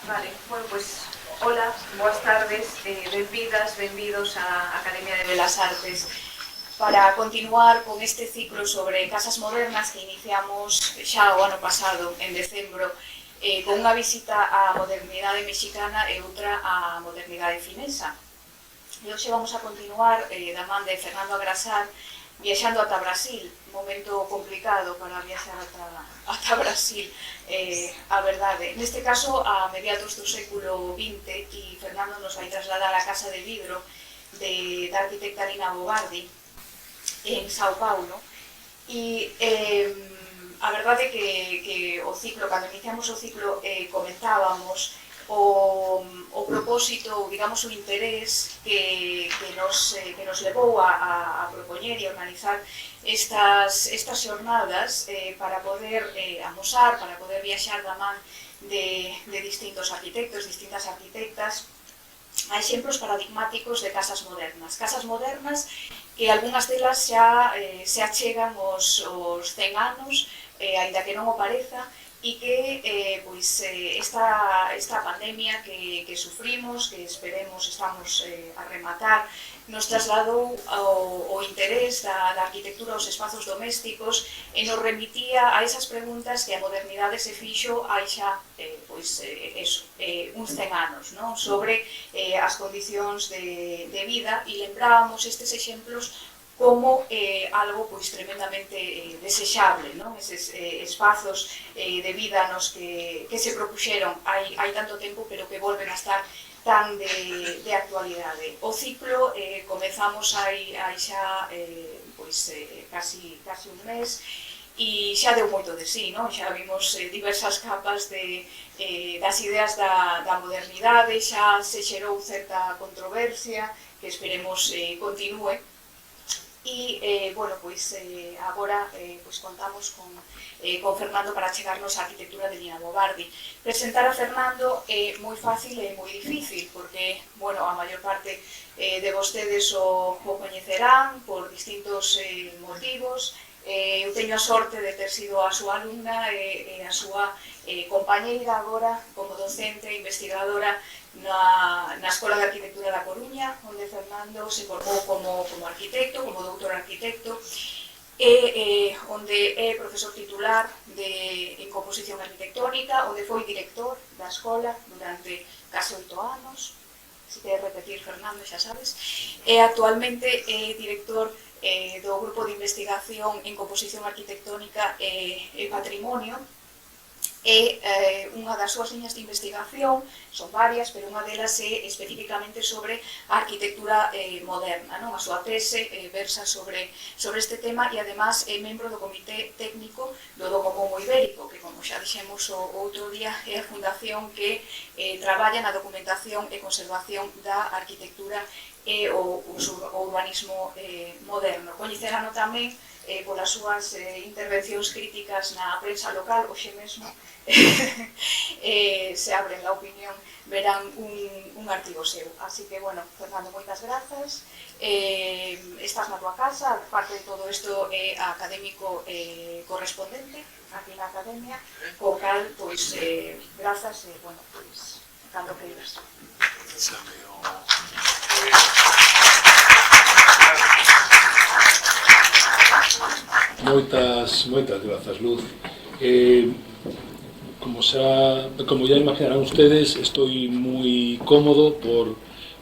Vale, bueno, pues hola, boas tardes, benvidas, benvidos á Academia de Belas Artes para continuar con este ciclo sobre casas modernas que iniciamos xa o ano pasado, en decembro, con unha visita á modernidade mexicana e outra á modernidade finesa. E hoxe vamos a continuar da man de Fernando Agrasar viaxando ata Brasil, momento complicado para viaxar ata Brasil, a verdade. Neste caso, a mediados do século XX, e Fernando nos vai trasladar a Casa de Vidro da arquitecta Lina Bobardi, en Sao Paulo, e a verdade que o ciclo, cando iniciamos o ciclo, comentábamos o propósito, digamos, o interés que nos levou a propoñer e organizar estas xornadas para poder amosar, para poder viaxar da man de distintos arquitectos, distintas arquitectas, a exemplos paradigmáticos de casas modernas que algunhas delas xa se achegan os 100 anos, aínda que non o pareza, e que esta pandemia que sufrimos, que esperemos estamos a rematar, nos trasladou o interés da arquitectura aos espazos domésticos e nos remitía a esas preguntas que a modernidade se fixo hai xa uns 100 anos, non? Sobre as condicións de vida, e lembrábamos estes exemplos como algo tremendamente desexable, non? Eses espazos de vida nos que se propuxeron hai tanto tempo, pero que volven a estar tan de actualidade. O ciclo comezamos hai xa casi un mes, e xa deu moito de sí, non? Xa vimos diversas capas das ideas da modernidade, xa se xerou certa controversia que esperemos continúe. E, agora contamos con Fernando para chegarnos á arquitectura de Lina Bobardi. Presentar a Fernando é moi fácil e moi difícil, porque, a maior parte de vostedes o coñecerán por distintos motivos. Eu teño a sorte de ter sido a súa alumna e a súa compañeira agora como docente e investigadora na Escola de Arquitectura da Coruña, onde Fernando se formou como arquitecto, como doutor arquitecto, e onde é profesor titular en composición arquitectónica, onde foi director da escola durante case 8 anos, se queres repetir, Fernando, xa sabes, e actualmente é director do grupo de investigación en composición arquitectónica e patrimonio. E unha das súas liñas de investigación, son varias, pero unha delas é especificamente sobre a arquitectura moderna, non? A súa tese versa sobre este tema, e además é membro do comité técnico do Docomomo Ibérico, que, como xa dixemos o outro día, é a fundación que traballa na documentación e conservación da arquitectura e o urbanismo moderno. Coñecerano tamén polas súas intervencións críticas na prensa local. Hoxe mesmo se abren a opinión, verán un artigo seu. Así que, Fernando, moitas grazas. Estás na tua casa, parte de todo isto é académico correspondente aquí na Academia, co cal, grazas e, cando queiras. Moitas grazas, Luz. Como ya imaginarán ustedes, estoy muy cómodo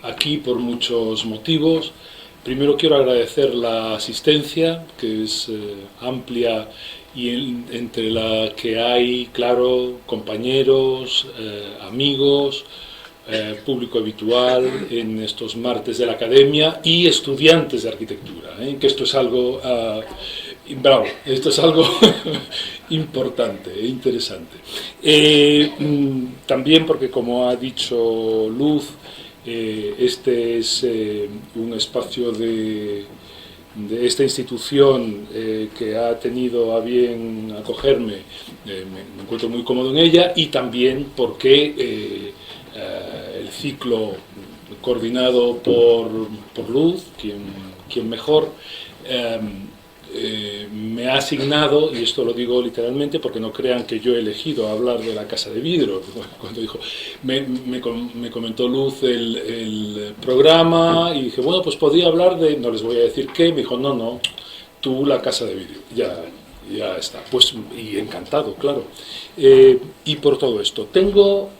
aquí por muchos motivos. Primero quiero agradecer la asistencia, que es amplia, y entre la que hay, claro, compañeros, amigos, público habitual en estos martes de la Academia, y estudiantes de arquitectura, que esto es algo esto es algo importante e interesante. También porque, como ha dicho Luz, este es un espacio de esta institución que ha tenido a bien acogerme. Me encuentro muy cómodo en ella, y también porque el ciclo coordinado por Luz, quien mejor, me ha asignado, y esto lo digo literalmente porque no crean que yo he elegido hablar de la Casa de Vidrio. Cuando dijo, me comentó Luz el programa y dije, bueno, pues podía hablar de, no les voy a decir qué, me dijo, no, tú la Casa de Vidrio, ya está, pues, y encantado, claro. Y por todo esto, tengo,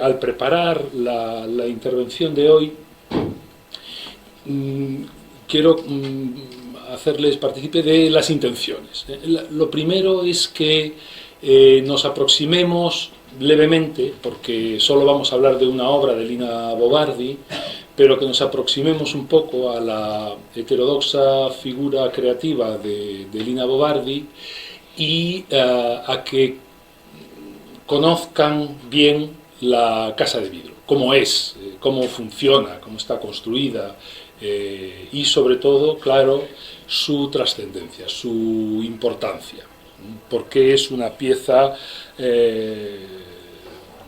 al preparar la intervención de hoy, quiero hacerles partícipe de las intenciones. Lo primero es que nos aproximemos levemente, porque solo vamos a hablar de una obra de Lina Bo Bardi, pero que nos aproximemos un poco a la heterodoxa figura creativa de Lina Bo Bardi y a que conozcan bien la Casa de Vidrio, cómo es, cómo funciona, cómo está construida, y sobre todo, claro, su trascendencia, su importancia, porque es una pieza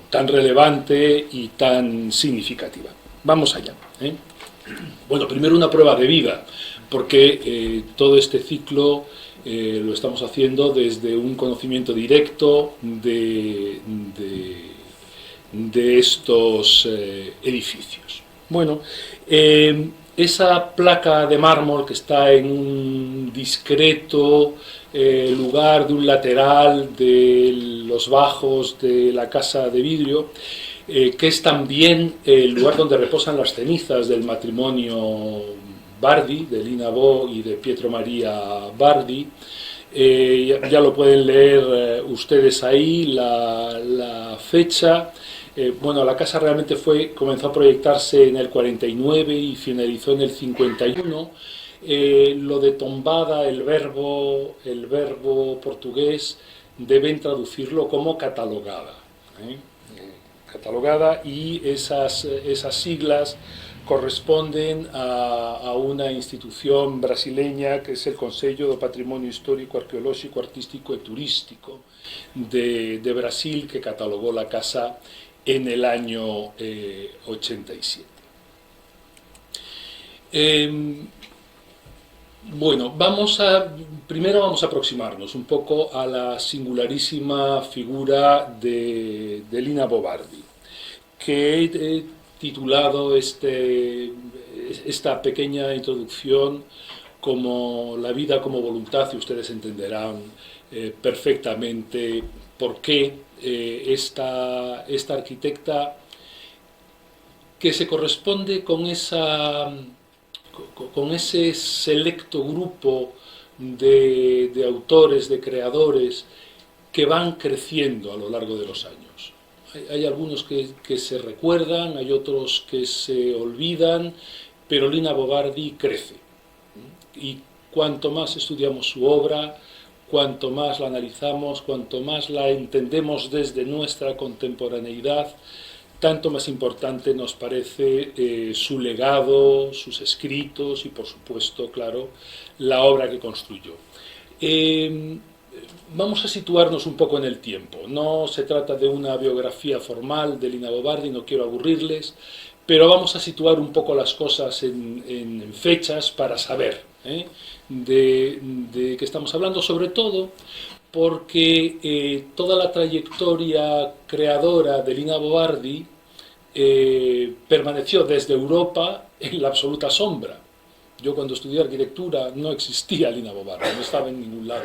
tan relevante y tan significativa. Vamos allá. Bueno, primero una prueba de vida, porque todo este ciclo lo estamos haciendo desde un conocimiento directo de estos edificios. Bueno, esa placa de mármol que está en un discreto lugar de un lateral de los bajos de la Casa de Vidrio, que es también el lugar donde reposan las cenizas del matrimonio Bardi, de Lina Bo y de Pietro Maria Bardi. Ya lo pueden leer ustedes ahí, la fecha. Bueno, la casa realmente comenzó a proyectarse en el 49 y finalizó en el 51. Lo de tombada, el verbo portugués, deben traducirlo como catalogada. Catalogada, y esas siglas corresponden a una institución brasileña que es el Conselho do Patrimonio Histórico, Arqueológico, Artístico y Turístico de Brasil, que catalogó la casa en el año 87. Bueno, primero vamos a aproximarnos un poco a la singularísima figura de Lina Bo Bardi, que he titulado esta pequeña introducción como La vida como voluntad, y ustedes entenderán perfectamente por qué esta arquitecta, que se corresponde con ese selecto grupo de autores, de creadores, que van creciendo a lo largo de los años. Hay algunos que se recuerdan, hay otros que se olvidan, pero Lina Bo Bardi crece. Y cuanto más estudiamos su obra, cuanto más la analizamos, cuanto más la entendemos desde nuestra contemporaneidad, tanto más importante nos parece su legado, sus escritos y, por supuesto, claro, la obra que construyó. Vamos a situarnos un poco en el tiempo. No se trata de una biografía formal de Lina Bo Bardi, no quiero aburrirles, pero vamos a situar un poco las cosas en fechas para saber de qué estamos hablando, sobre todo porque toda la trayectoria creadora de Lina Bo Bardi permaneció desde Europa en la absoluta sombra. Yo cuando estudié arquitectura no existía Lina Bo Bardi, no estaba en ningún lado.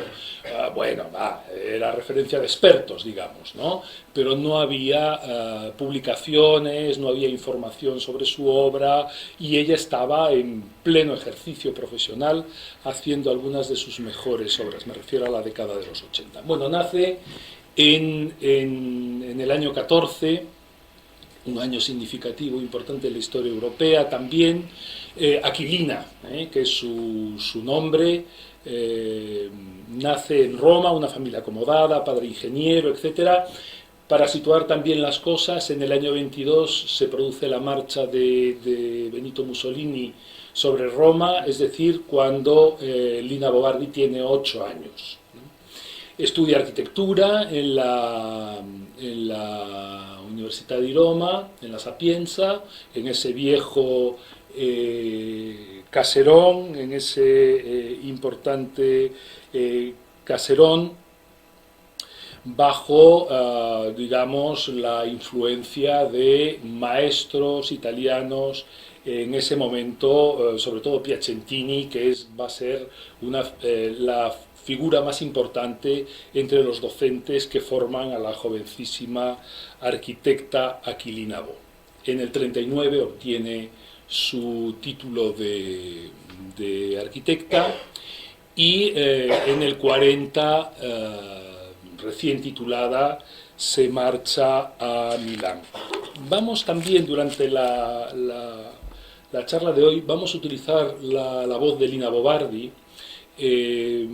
Era referencia de expertos, digamos, ¿no? Pero no había publicaciones, no había información sobre su obra, y ella estaba en pleno ejercicio profesional haciendo algunas de sus mejores obras. Me refiero a la década de los 80. Bueno, nace en el año 14, un año significativo, importante en la historia europea también. Aquilina, que es su nombre, nace en Roma, una familia acomodada, padre ingeniero, etc. Para situar también las cosas, en el año 22 se produce la marcha de Benito Mussolini sobre Roma, es decir, cuando Lina Bo Bardi tiene 8 años. Estudia arquitectura en la Universidad di Roma, en la Sapienza, en ese viejo caserón, en ese importante caserón, bajo, digamos, la influencia de maestros italianos en ese momento, sobre todo Piacentini, que va a ser la figura más importante entre los docentes que forman a la jovencísima arquitecta Aquilina Bo. En el 39 obtiene su título de arquitecta y en el 40, recién titulada, se marcha a Milán. Vamos también, durante la charla de hoy, vamos a utilizar la voz de Lina Bo Bardi, que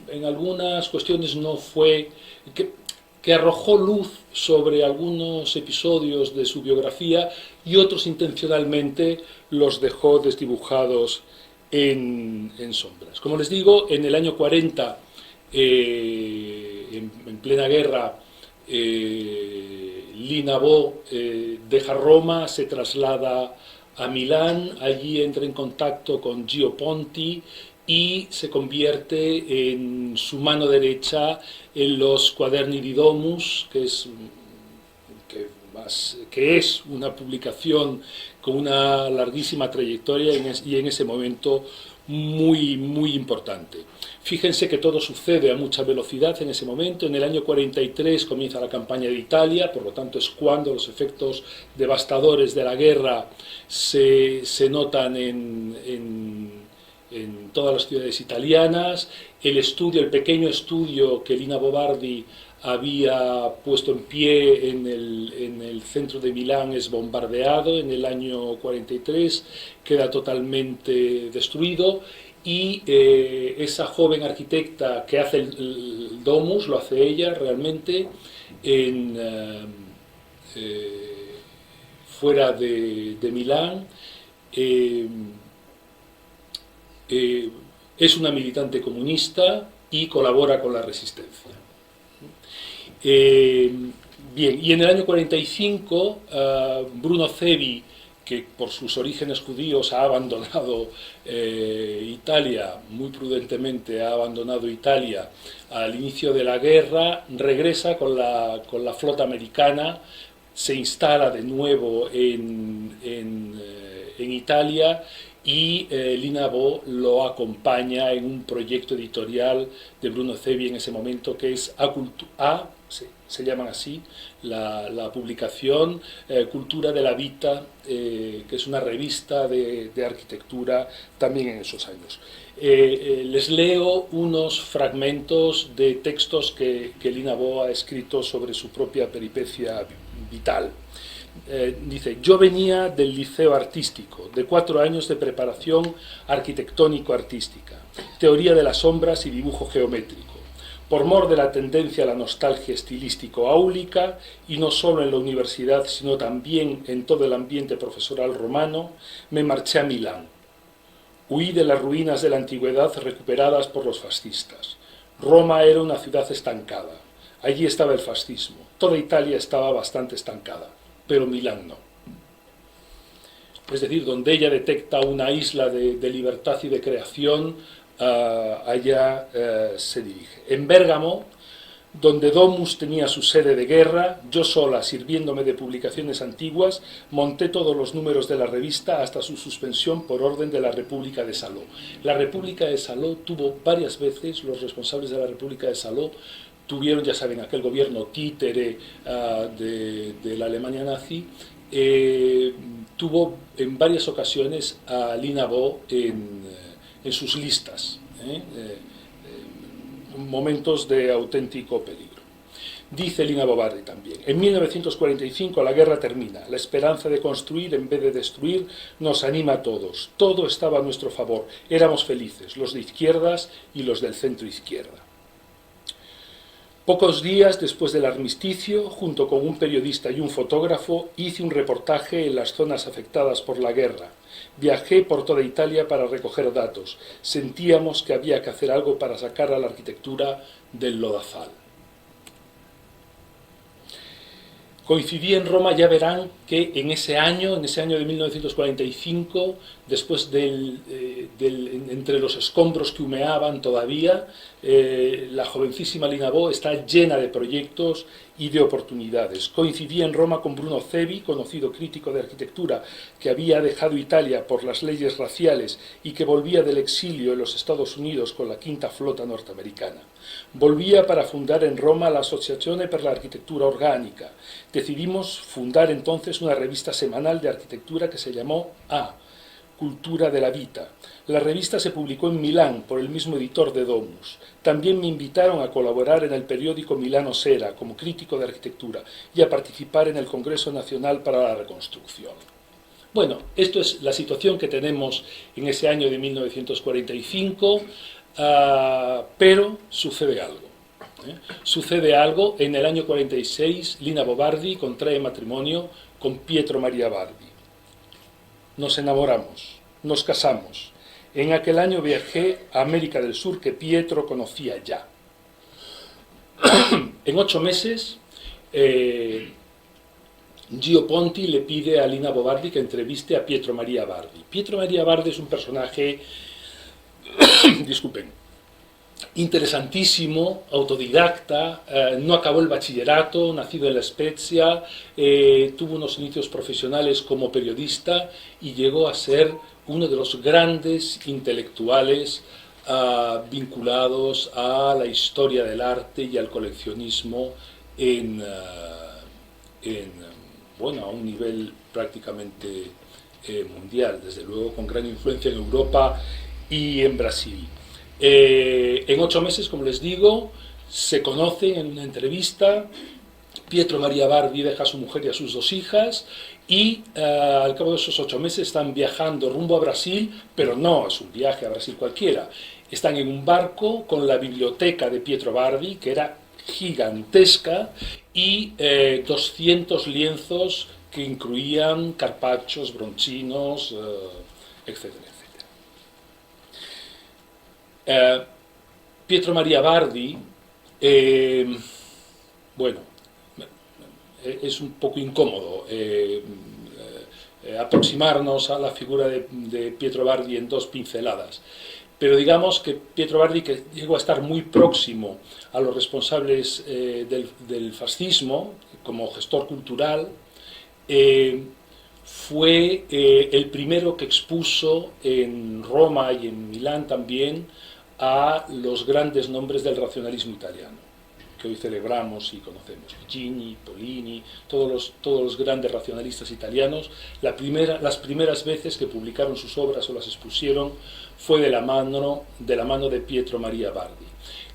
en algunas cuestiones no fue, que arrojó luz sobre algunos episodios de su biografía y otros intencionalmente los dejó desdibujados en sombras. Como les digo, en el año 40, en plena guerra, Lina Bo deja Roma, se traslada a Milán, allí entra en contacto con Gio Ponti y se convierte en su mano derecha en los Quaderni di Domus, que es una publicación con una larguísima trayectoria y en ese momento muy, muy importante. Fíjense que todo sucede a mucha velocidad en ese momento. En el año 43 comienza la campaña de Italia, por lo tanto es cuando los efectos devastadores de la guerra se notan en todas las ciudades italianas. El pequeño estudio que Lina Bo Bardi había puesto en pie en el centro de Milán es bombardeado en el año 43, queda totalmente destruido y esa joven arquitecta que hace el domus, lo hace ella realmente fuera de Milán. Es una militante comunista y colabora con la resistencia. Bien, y en el año 45 Bruno Zevi, que por sus orígenes judíos ha abandonado Italia, muy prudentemente ha abandonado Italia al inicio de la guerra, regresa con la flota americana, se instala de nuevo en Italia y Lina Bo lo acompaña en un proyecto editorial de Bruno Zevi en ese momento, que es se llaman así, la publicación Cultura della Vita, que es una revista de arquitectura también en esos años. Les leo unos fragmentos de textos que Lina Bo ha escrito sobre su propia peripecia vital. Dice: yo venía del liceo artístico, de 4 años de preparación arquitectónico-artística, teoría de las sombras y dibujo geométrico. Por mor de la tendencia a la nostalgia estilístico-áulica, y no solo en la universidad, sino también en todo el ambiente profesoral romano, me marché a Milán. Huí de las ruinas de la antigüedad recuperadas por los fascistas. Roma era una ciudad estancada. Allí estaba el fascismo. Toda Italia estaba bastante estancada, pero Milán no. Es decir, donde ella detecta una isla de libertad y de creación, allá se dirige. En Bérgamo, donde Domus tenía su sede de guerra, yo sola, sirviéndome de publicaciones antiguas, monté todos los números de la revista hasta su suspensión por orden de la República de Saló. La República de Saló tuvo varias veces, los responsables de la República de Saló tuvieron, ya saben, aquel gobierno títere de la Alemania nazi, tuvo en varias ocasiones a Lina Bo en sus listas, momentos de auténtico peligro. Dice Lina Bo Bardi también: en 1945 la guerra termina, la esperanza de construir en vez de destruir nos anima a todos, todo estaba a nuestro favor, éramos felices, los de izquierdas y los del centro izquierda. Pocos días después del armisticio, junto con un periodista y un fotógrafo, hice un reportaje en las zonas afectadas por la guerra. Viajé por toda Italia para recoger datos. Sentíamos que había que hacer algo para sacar a la arquitectura del lodazal. Coincidí en Roma, ya verán, que en ese año de 1945, después entre los escombros que humeaban todavía, la jovencísima Lina Bo está llena de proyectos y de oportunidades. Coincidía en Roma con Bruno Cevi, conocido crítico de arquitectura que había dejado Italia por las leyes raciales y que volvía del exilio en los Estados Unidos con la Quinta Flota norteamericana. Volvía para fundar en Roma la Associazione per l'Architettura Organica. Decidimos fundar entonces una revista semanal de arquitectura que se llamó Cultura de la Vita. La revista se publicó en Milán por el mismo editor de Domus. También me invitaron a colaborar en el periódico Milano Sera como crítico de arquitectura y a participar en el Congreso Nacional para la Reconstrucción. Bueno, esto es la situación que tenemos en ese año de 1945, pero sucede algo. Sucede algo. En el año 46, Lina Bo Bardi contrae matrimonio con Pietro Maria Bardi. Nos enamoramos, nos casamos. En aquel año viajé a América del Sur, que Pietro conocía ya. En 8 meses, Gio Ponti le pide a Lina Bo Bardi que entreviste a Pietro Maria Bardi. Pietro Maria Bardi es un personaje, disculpen, interesantísimo, autodidacta, no acabó el bachillerato, nacido en La Spezia, tuvo unos inicios profesionales como periodista y llegó a ser uno de los grandes intelectuales vinculados a la historia del arte y al coleccionismo a un nivel prácticamente mundial, desde luego con gran influencia en Europa y en Brasil. En 8 meses, como les digo, se conocen en una entrevista. Pietro Maria Bardi deja a su mujer y a sus 2 hijas y al cabo de esos 8 meses están viajando rumbo a Brasil, pero no es un viaje a Brasil cualquiera. Están en un barco con la biblioteca de Pietro Bardi, que era gigantesca, y 200 lienzos que incluían carpachos, bronchinos, etcétera. Pietro Maria Bardi, es un poco incómodo aproximarnos a la figura de Pietro Bardi en 2 pinceladas, pero digamos que Pietro Bardi, que llegó a estar muy próximo a los responsables del fascismo como gestor cultural, fue el primero que expuso en Roma y en Milán también a los grandes nombres del racionalismo italiano, que hoy celebramos y conocemos: Gigni, Pollini, todos los grandes racionalistas italianos. Las primeras veces que publicaron sus obras o las expusieron fue de la mano de Pietro Maria Bardi.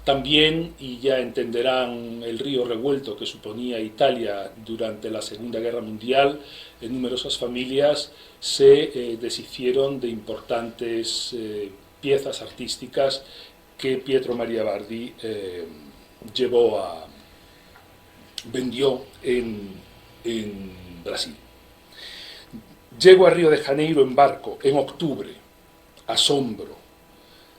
También, y ya entenderán el río revuelto que suponía Italia durante la Segunda Guerra Mundial, en numerosas familias se deshicieron de importantes piezas artísticas que Pietro Maria Bardi vendió en Brasil. Llego a Río de Janeiro en barco en octubre. Asombro.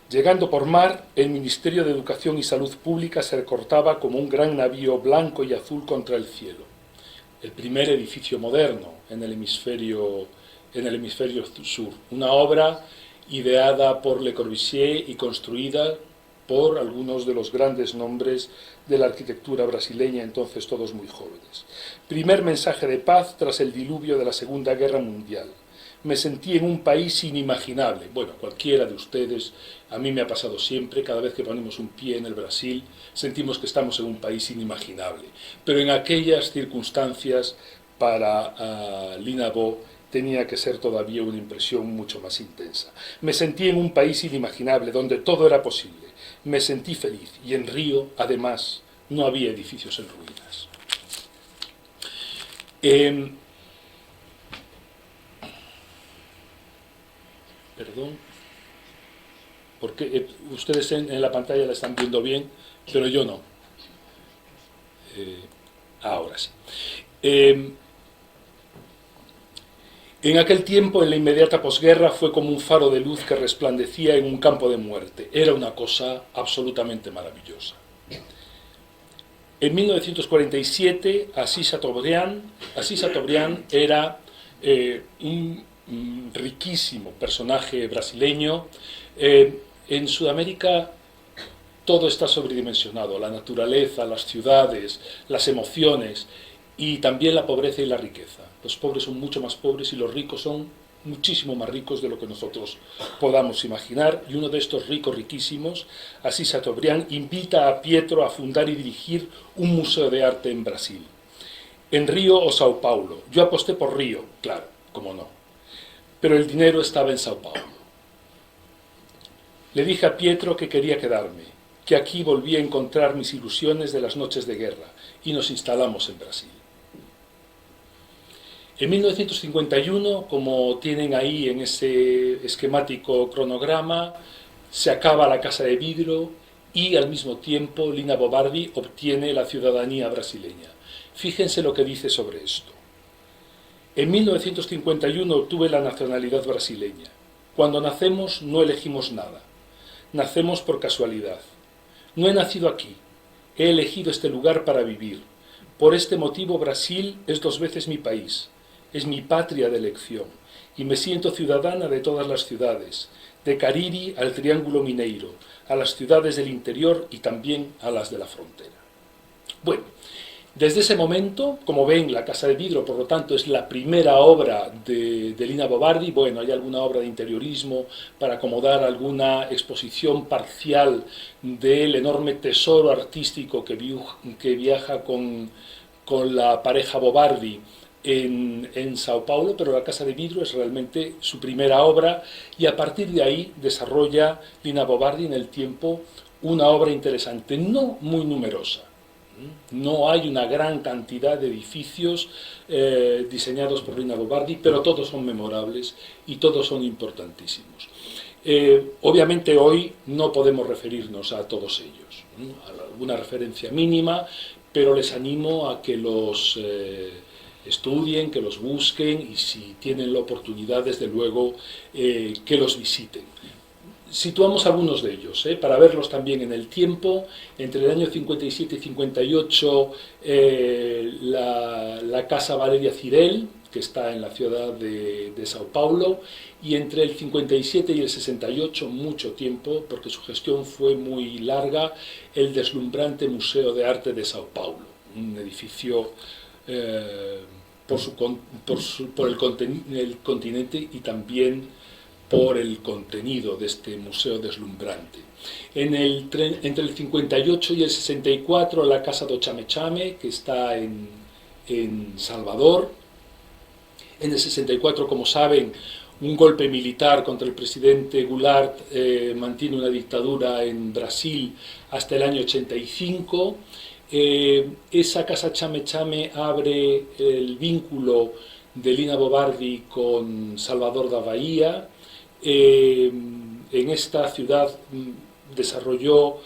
Llegando por mar, el Ministerio de Educación y Salud Pública se recortaba como un gran navío blanco y azul contra el cielo. El primer edificio moderno en el hemisferio sur. Una obra ideada por Le Corbusier y construida por algunos de los grandes nombres de la arquitectura brasileña, entonces todos muy jóvenes. Primer mensaje de paz tras el diluvio de la Segunda Guerra Mundial. Me sentí en un país inimaginable. Bueno, cualquiera de ustedes, a mí me ha pasado siempre, cada vez que ponemos un pie en el Brasil, sentimos que estamos en un país inimaginable. Pero en aquellas circunstancias, para Lina Bo, tenía que ser todavía una impresión mucho más intensa. Me sentí en un país inimaginable, donde todo era posible. Me sentí feliz, y en Río, además, no había edificios en ruinas. Perdón, porque ustedes en la pantalla la están viendo bien, pero yo no. Ahora sí. En aquel tiempo, en la inmediata posguerra, fue como un faro de luz que resplandecía en un campo de muerte. Era una cosa absolutamente maravillosa. En 1947, Assis Chateaubriand era un riquísimo personaje brasileño. En Sudamérica todo está sobredimensionado, la naturaleza, las ciudades, las emociones y también la pobreza y la riqueza. Los pobres son mucho más pobres y los ricos son muchísimo más ricos de lo que nosotros podamos imaginar, y uno de estos ricos riquísimos, Assis Chateaubriand, invita a Pietro a fundar y dirigir un museo de arte en Brasil, en Río o Sao Paulo. Yo aposté por Río, claro, cómo no, pero el dinero estaba en Sao Paulo. Le dije a Pietro que quería quedarme, que aquí volví a encontrar mis ilusiones de las noches de guerra, y nos instalamos en Brasil. En 1951, como tienen ahí en ese esquemático cronograma, se acaba la Casa de Vidro y al mismo tiempo Lina Bo Bardi obtiene la ciudadanía brasileña. Fíjense lo que dice sobre esto. En 1951 obtuve la nacionalidad brasileña. Cuando nacemos no elegimos nada. Nacemos por casualidad. No he nacido aquí. He elegido este lugar para vivir. Por este motivo Brasil es 2 veces mi país. Es mi patria de elección, y me siento ciudadana de todas las ciudades, de Cariri al Triángulo Mineiro, a las ciudades del interior y también a las de la frontera. Bueno, desde ese momento, como ven, La Casa de Vidro, por lo tanto, es la primera obra de Lina Bo Bardi. Bueno, hay alguna obra de interiorismo para acomodar alguna exposición parcial del enorme tesoro artístico que viaja con la pareja Bo Bardi en Sao Paulo, pero La Casa de Vidro es realmente su primera obra, y a partir de ahí desarrolla Lina Bo Bardi en el tiempo una obra interesante, no muy numerosa. No hay una gran cantidad de edificios diseñados por Lina Bo Bardi, pero todos son memorables y todos son importantísimos. Obviamente hoy no podemos referirnos a todos ellos, a alguna referencia mínima, pero les animo a que los estudien, que los busquen, y si tienen la oportunidad, desde luego, que los visiten. Situamos algunos de ellos, para verlos también en el tiempo. Entre el año 57 y 58, la Casa Valeria Cirel, que está en la ciudad de Sao Paulo, y entre el 57 y el 68, mucho tiempo, porque su gestión fue muy larga, el deslumbrante Museo de Arte de Sao Paulo, un edificio por el continente y también por el contenido de este museo deslumbrante. Entre el 58 y el 64, la Casa do Chame Chame, que está en Salvador. En el 64, como saben, un golpe militar contra el presidente Goulart mantiene una dictadura en Brasil hasta el año 85. Esa Casa Chame Chame abre el vínculo de Lina Bo Bardi con Salvador da Bahia. En esta ciudad desarrolló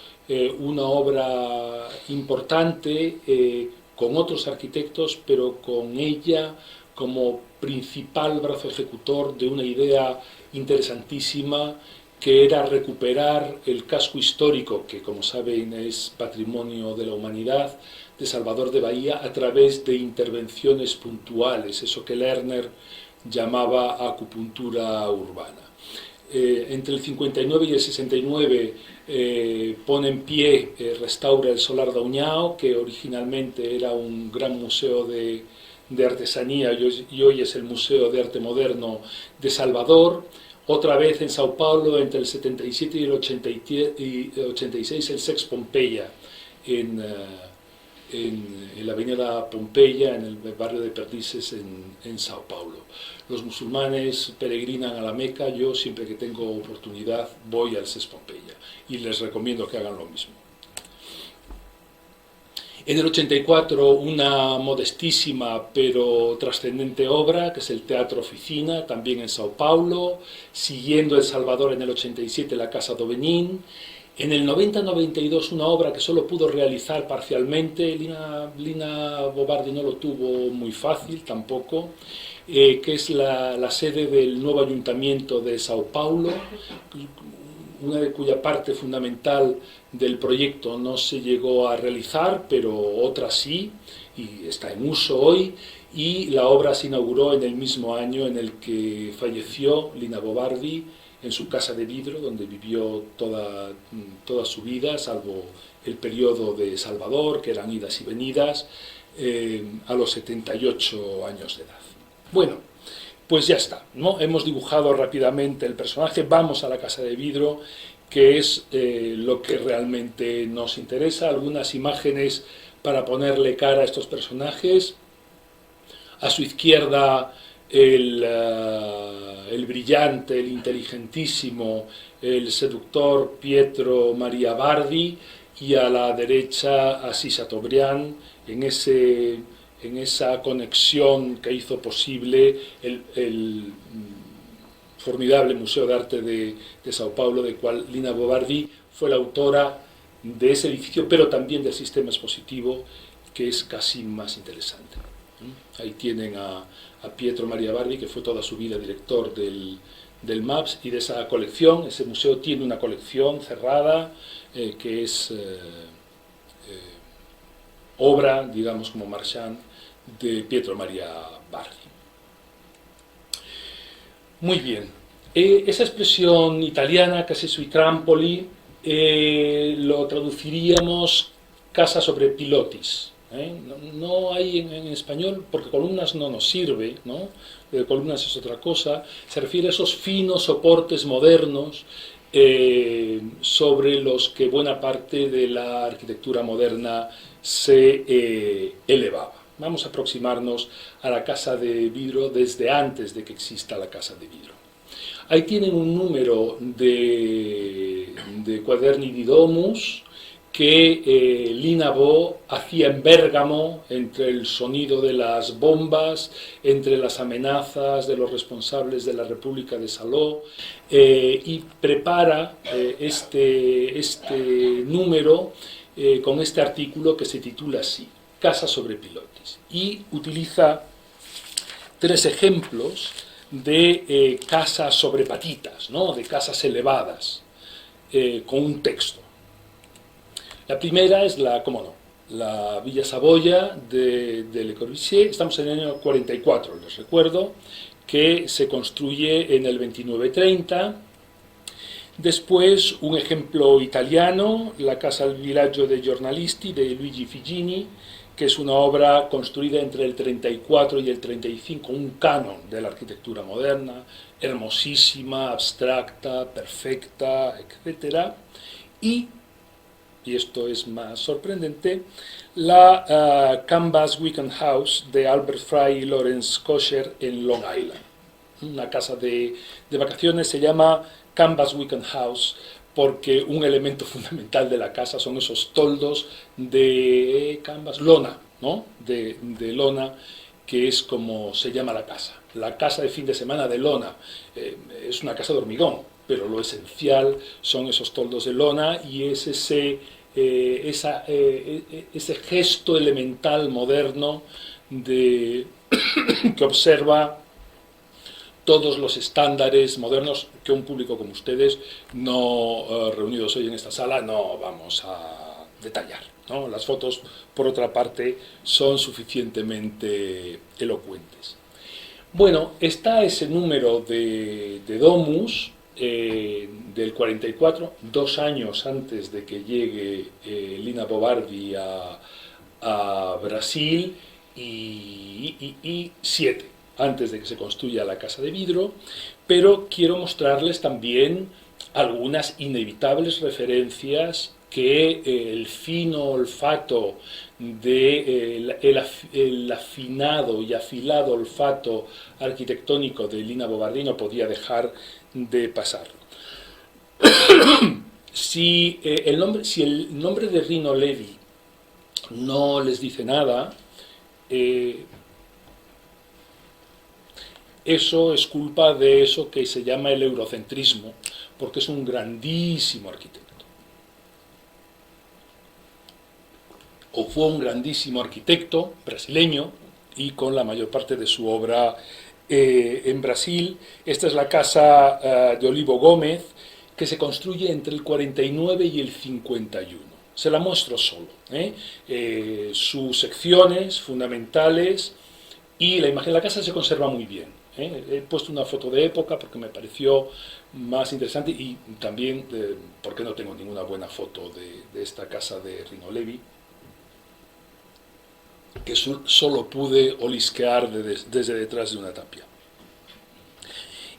una obra importante con otros arquitectos, pero con ella como principal brazo ejecutor de una idea interesantísima, que era recuperar el casco histórico, que como saben es patrimonio de la humanidad, de Salvador de Bahía, a través de intervenciones puntuales, eso que Lerner llamaba acupuntura urbana. Entre el 59 y el 69 pone en pie, restaura el Solar da União, que originalmente era un gran museo de artesanía y hoy es el Museo de Arte Moderno de Salvador. Otra vez en Sao Paulo, entre el 77 y el 86, el Sex Pompeia, en la avenida Pompeya, en el barrio de Perdizes, en Sao Paulo. Los musulmanes peregrinan a la Meca. Yo, siempre que tengo oportunidad, voy al Sex Pompeya y les recomiendo que hagan lo mismo. En el 84, una modestísima pero trascendente obra, que es el Teatro Oficina, también en Sao Paulo. Siguiendo El Salvador, en el 87, la Casa do Benin. En el 90-92, una obra que solo pudo realizar parcialmente, Lina Bo Bardi no lo tuvo muy fácil tampoco, que es la sede del nuevo ayuntamiento de Sao Paulo, cuya parte fundamental del proyecto no se llegó a realizar, pero otra sí, y está en uso hoy, y la obra se inauguró en el mismo año en el que falleció Lina Bo Bardi en su casa de vidro, donde vivió toda su vida, salvo el periodo de Salvador, que eran idas y venidas, a los 78 años de edad. Bueno, pues ya está, ¿no? Hemos dibujado rápidamente el personaje, vamos a la casa de vidro, que es lo que realmente nos interesa, algunas imágenes para ponerle cara a estos personajes. A su izquierda el brillante, el inteligentísimo, el seductor Pietro Maria Bardi, y a la derecha Assis Chateaubriand, en esa conexión que hizo posible el formidable Museo de Arte de Sao Paulo, del cual Lina Bo Bardi fue la autora de ese edificio, pero también del sistema expositivo, que es casi más interesante. Ahí tienen a Pietro Maria Bardi, que fue toda su vida director del MAPS, y de esa colección. Ese museo tiene una colección cerrada, que es obra, digamos, como Marchand, de Pietro Maria Bardi. Muy bien. Esa expresión italiana, casi sui trampoli, lo traduciríamos casa sobre pilotis. No hay en español, porque columnas no nos sirve, ¿no? Columnas es otra cosa. Se refiere a esos finos soportes modernos sobre los que buena parte de la arquitectura moderna se elevaba. Vamos a aproximarnos a la casa de vidro desde antes de que exista la casa de vidro. Ahí tienen un número de Quaderni di Domus que Lina Bo hacía en Bérgamo, entre el sonido de las bombas, entre las amenazas de los responsables de la República de Salò, y prepara este número con este artículo que se titula así, Casa sobre pilotis, y utiliza 3 ejemplos de casas sobre patitas, ¿no? De casas elevadas, con un texto. La primera es la Villa Saboya de Le Corbusier. Estamos en el año 44, les recuerdo, que se construye en el 2930. Después, un ejemplo italiano, la Casa al Villaggio dei Giornalisti de Luigi Figini, que es una obra construida entre el 34 y el 35, un canon de la arquitectura moderna, hermosísima, abstracta, perfecta, etc. Y esto es más sorprendente, la Canvas Weekend House de Albert Fry y Lawrence Kosher en Long Island. Una casa de vacaciones, se llama Canvas Weekend House porque un elemento fundamental de la casa son esos toldos de canvas, lona, ¿no? de lona, que es como se llama la casa. La casa de fin de semana de lona es una casa de hormigón, pero lo esencial son esos toldos de lona, y es ese gesto elemental moderno que observa todos los estándares modernos que un público como ustedes, no reunidos hoy en esta sala, no vamos a detallar, ¿no? Las fotos, por otra parte, son suficientemente elocuentes. Bueno, está ese número de Domus del 44, 2 años antes de que llegue Lina Bo Bardi a Brasil, y 7 antes de que se construya la casa de vidro, pero quiero mostrarles también algunas inevitables referencias que el fino olfato el afinado y afilado olfato arquitectónico de Lina Bo Bardi no podía dejar de pasar. Si el nombre de Rino Levi no les dice nada, eso es culpa de eso que se llama el eurocentrismo, porque es un grandísimo arquitecto. O fue un grandísimo arquitecto brasileño, y con la mayor parte de su obra en Brasil. Esta es la casa de Olivo Gómez, que se construye entre el 49 y el 51. Se la muestro solo. Sus secciones fundamentales y la imagen de la casa se conserva muy bien. He puesto una foto de época porque me pareció más interesante y también porque no tengo ninguna buena foto de esta casa de Rino Levi, que solo pude olisquear desde detrás de una tapia.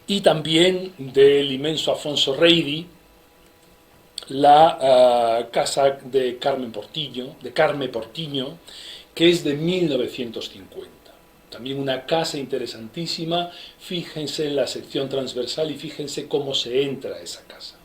Y también del inmenso Afonso Reidi, la casa de Carme Portiño, que es de 1950. También una casa interesantísima. Fíjense en la sección transversal y fíjense cómo se entra a esa casa.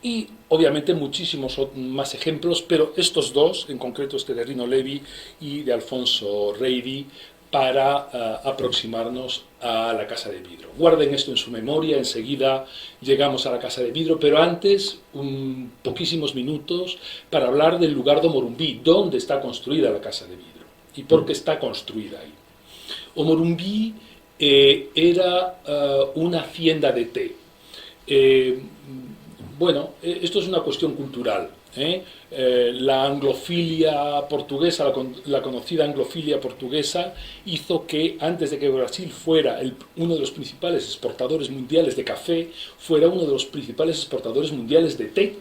Y obviamente muchísimos más ejemplos, pero estos dos, en concreto este de Rino Levi y de Alfonso Reidi, para aproximarnos a la Casa de Vidro. Guarden esto en su memoria, enseguida llegamos a la Casa de Vidro, pero antes, poquísimos minutos para hablar del lugar de Morumbí, dónde está construida la Casa de Vidro y por qué está construida ahí. Morumbí era una hacienda de té. Bueno, esto es una cuestión cultural. La anglofilia portuguesa, la conocida anglofilia portuguesa, hizo que antes de que Brasil fuera uno de los principales exportadores mundiales de café, fuera uno de los principales exportadores mundiales de té.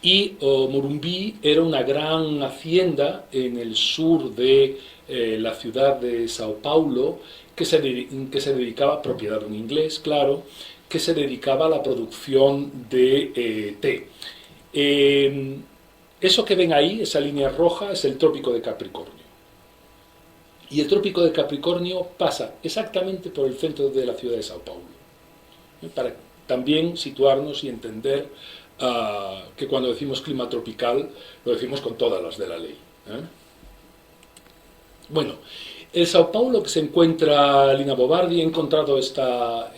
Y Morumbí era una gran hacienda en el sur de la ciudad de Sao Paulo, que se dedicaba, propiedad de un inglés, claro, que se dedicaba a la producción de té. Eso que ven ahí, esa línea roja, es el Trópico de Capricornio. Y el Trópico de Capricornio pasa exactamente por el centro de la ciudad de Sao Paulo. Para también situarnos y entender que cuando decimos clima tropical, lo decimos con todas las de la ley. Bueno, el Sao Paulo que se encuentra Lina Bobardi, he encontrado esta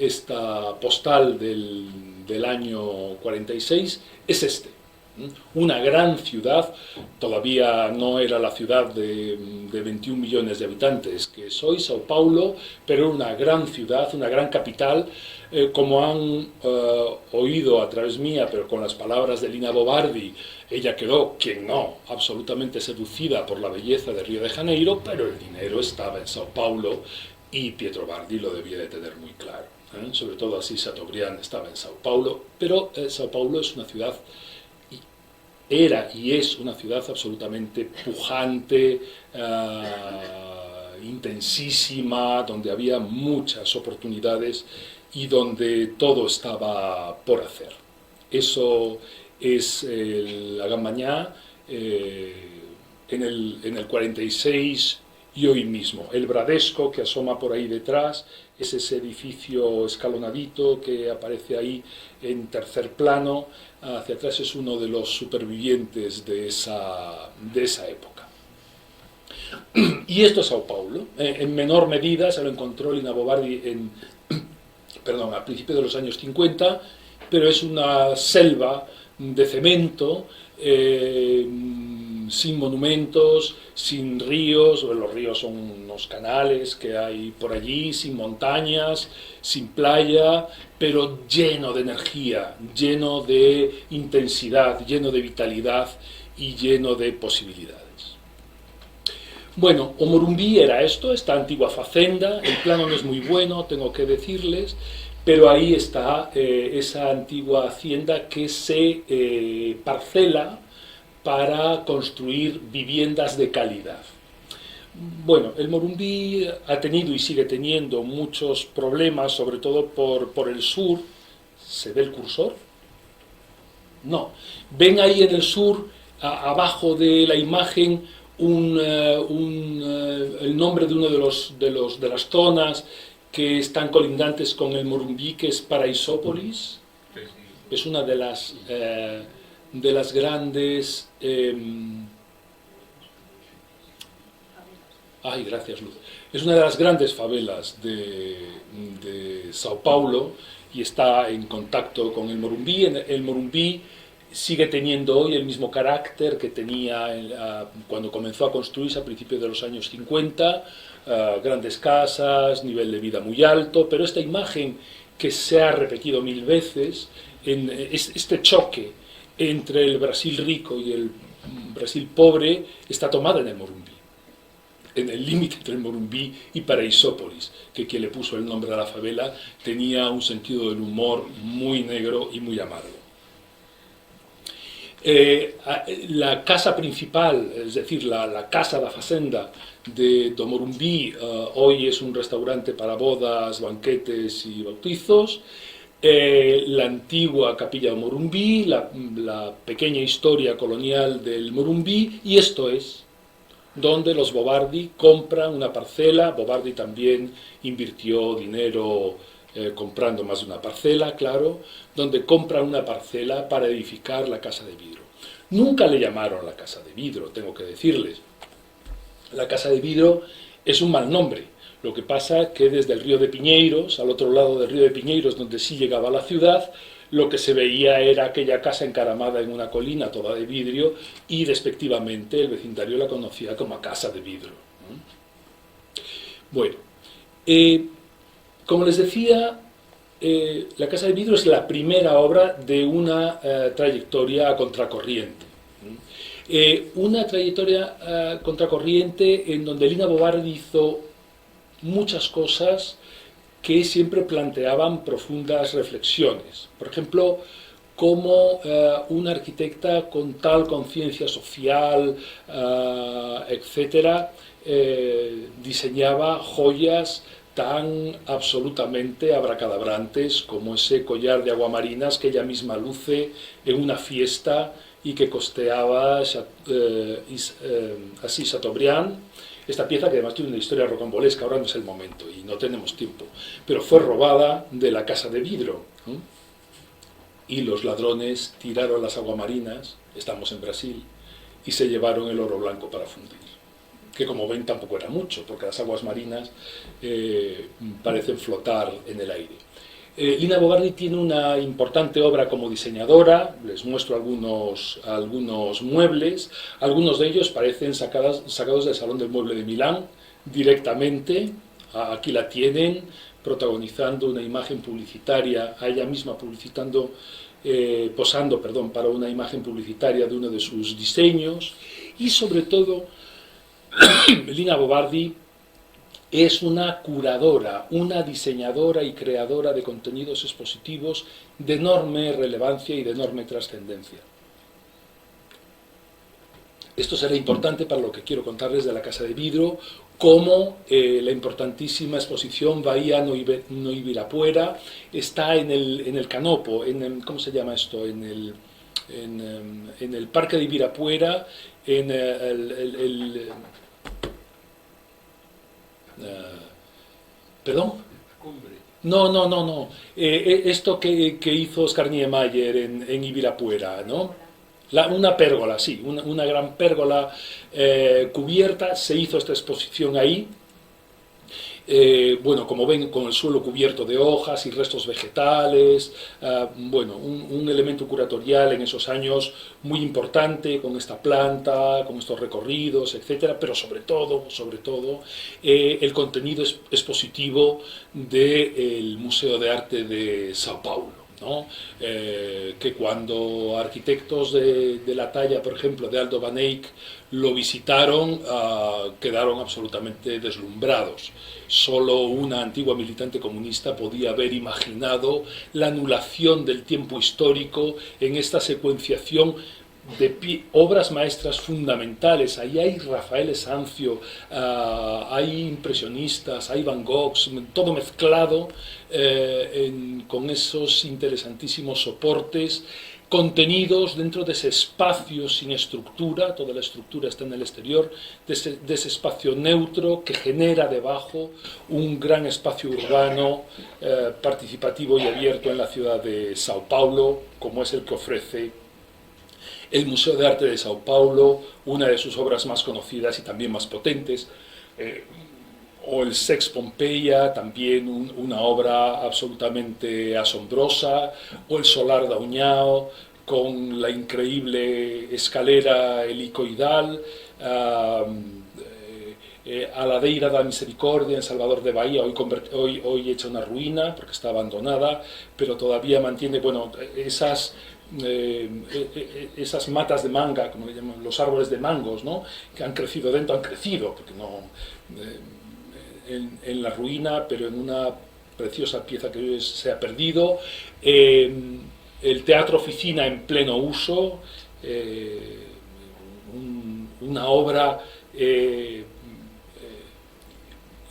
postal del año 46, es una gran ciudad. Todavía no era la ciudad de 21 millones de habitantes que es hoy Sao Paulo, pero una gran ciudad, una gran capital, como han oído a través mía, pero con las palabras de Lina Bobardi, ella quedó, quien no, absolutamente seducida por la belleza de Río de Janeiro, pero el dinero estaba en Sao Paulo y Pietro Bardi lo debía de tener muy claro. Sobre todo así Chateaubriand estaba en Sao Paulo, pero Sao Paulo es una ciudad, era y es una ciudad absolutamente pujante, intensísima, donde había muchas oportunidades y donde todo estaba por hacer. Eso es la Gamañá en el 46 y hoy mismo. El Bradesco, que asoma por ahí detrás, es ese edificio escalonadito que aparece ahí en tercer plano. Hacia atrás es uno de los supervivientes de esa época. Y esto es Sao Paulo. En menor medida se lo encontró Lina Bobardi a principios de los años 50, pero es una selva de cemento, sin monumentos, sin ríos, los ríos son unos canales que hay por allí, sin montañas, sin playa, pero lleno de energía, lleno de intensidad, lleno de vitalidad y lleno de posibilidades. Bueno, Morumbí era esta antigua facenda. El plano no es muy bueno, tengo que decirles, pero ahí está esa antigua hacienda que se parcela para construir viviendas de calidad. Bueno, el Morumbí ha tenido y sigue teniendo muchos problemas, sobre todo por el sur. ¿Se ve el cursor? No. Ven ahí en el sur, abajo de la imagen, el nombre de uno de las zonas que están colindantes con el Morumbí, que es Paraisópolis. Es una de las grandes... gracias, Luz. Es una de las grandes favelas de Sao Paulo y está en contacto con el Morumbí. El Morumbí sigue teniendo hoy el mismo carácter que tenía cuando comenzó a construirse a principios de los años 50, grandes casas, nivel de vida muy alto, pero esta imagen que se ha repetido 1000 veces, en este choque entre el Brasil rico y el Brasil pobre está tomada en el Morumbí, en el límite entre el Morumbí y Paraisópolis, que quien le puso el nombre a la favela tenía un sentido del humor muy negro y muy amargo. La casa principal, es decir, la casa da Fazenda do Morumbí, hoy es un restaurante para bodas, banquetes y bautizos. La antigua capilla de Morumbí, la pequeña historia colonial del Morumbí, y esto es donde los Bobardi compran una parcela. Bobardi también invirtió dinero comprando más de una parcela, claro, donde compran una parcela para edificar la Casa de Vidro. Nunca le llamaron la Casa de Vidro, tengo que decirles. La Casa de Vidro es un mal nombre. Lo que pasa es que desde el río de Piñeiros, al otro lado del río de Piñeiros, donde sí llegaba a la ciudad, lo que se veía era aquella casa encaramada en una colina toda de vidrio, y despectivamente el vecindario la conocía como Casa de Vidro. Bueno, como les decía, la Casa de Vidro es la primera obra de una trayectoria a contracorriente. Una trayectoria contracorriente en donde Lina Bo Bardi hizo muchas cosas que siempre planteaban profundas reflexiones. Por ejemplo, cómo una arquitecta con tal conciencia social, etcétera, diseñaba joyas tan absolutamente abracadabrantes como ese collar de aguamarinas que ella misma luce en una fiesta y que costeaba así Chateaubriand. Esta pieza, que además tiene una historia rocambolesca, ahora no es el momento y no tenemos tiempo, pero fue robada de la Casa de Vidro, ¿eh? Y los ladrones tiraron las aguamarinas, estamos en Brasil, y se llevaron el oro blanco para fundir, que como ven tampoco era mucho, porque las aguas marinas parecen flotar en el aire. Lina Bo Bardi tiene una importante obra como diseñadora. Les muestro algunos muebles. Algunos de ellos parecen sacados del Salón del Mueble de Milán directamente. Aquí la tienen, protagonizando una imagen publicitaria, a ella misma posando para una imagen publicitaria de uno de sus diseños. Y sobre todo, Lina Bo Bardi es una curadora, una diseñadora y creadora de contenidos expositivos de enorme relevancia y de enorme trascendencia. Esto será importante para lo que quiero contarles de la Casa de Vidro, como la importantísima exposición Bahía no Ibirapuera está en el Canopo, ¿cómo se llama esto? En el Parque de Ibirapuera, ¿Perdón? No. Esto que hizo Oscar Niemeyer en Ibirapuera, ¿no? Una pérgola, sí, una gran pérgola cubierta. Se hizo esta exposición ahí. Bueno, como ven, con el suelo cubierto de hojas y restos vegetales, bueno, un elemento curatorial en esos años muy importante, con esta planta, con estos recorridos, etcétera, pero sobre todo, el contenido expositivo del Museo de Arte de Sao Paulo, ¿no? Que cuando arquitectos de la talla, por ejemplo, de Aldo Van Eyck lo visitaron, quedaron absolutamente deslumbrados. Solo una antigua militante comunista podía haber imaginado la anulación del tiempo histórico en esta secuenciación de obras maestras fundamentales. Ahí hay Rafael Sanzio, hay impresionistas, hay Van Goghs, todo mezclado con esos interesantísimos soportes contenidos dentro de ese espacio sin estructura. Toda la estructura está en el exterior, de ese espacio neutro que genera debajo un gran espacio urbano participativo y abierto en la ciudad de Sao Paulo, como es el que ofrece el Museo de Arte de Sao Paulo, una de sus obras más conocidas y también más potentes, o el Sex Pompeia, también una obra absolutamente asombrosa, o el Solar da União, con la increíble escalera helicoidal, a Ladeira da Misericordia en Salvador de Bahía, hoy hecha una ruina porque está abandonada, pero todavía mantiene, bueno, esas matas de manga, como le llaman, los árboles de mangos, ¿no?, que han crecido dentro, han crecido, porque no, en la ruina, pero en una preciosa pieza que hoy se ha perdido. El teatro oficina en pleno uso, una obra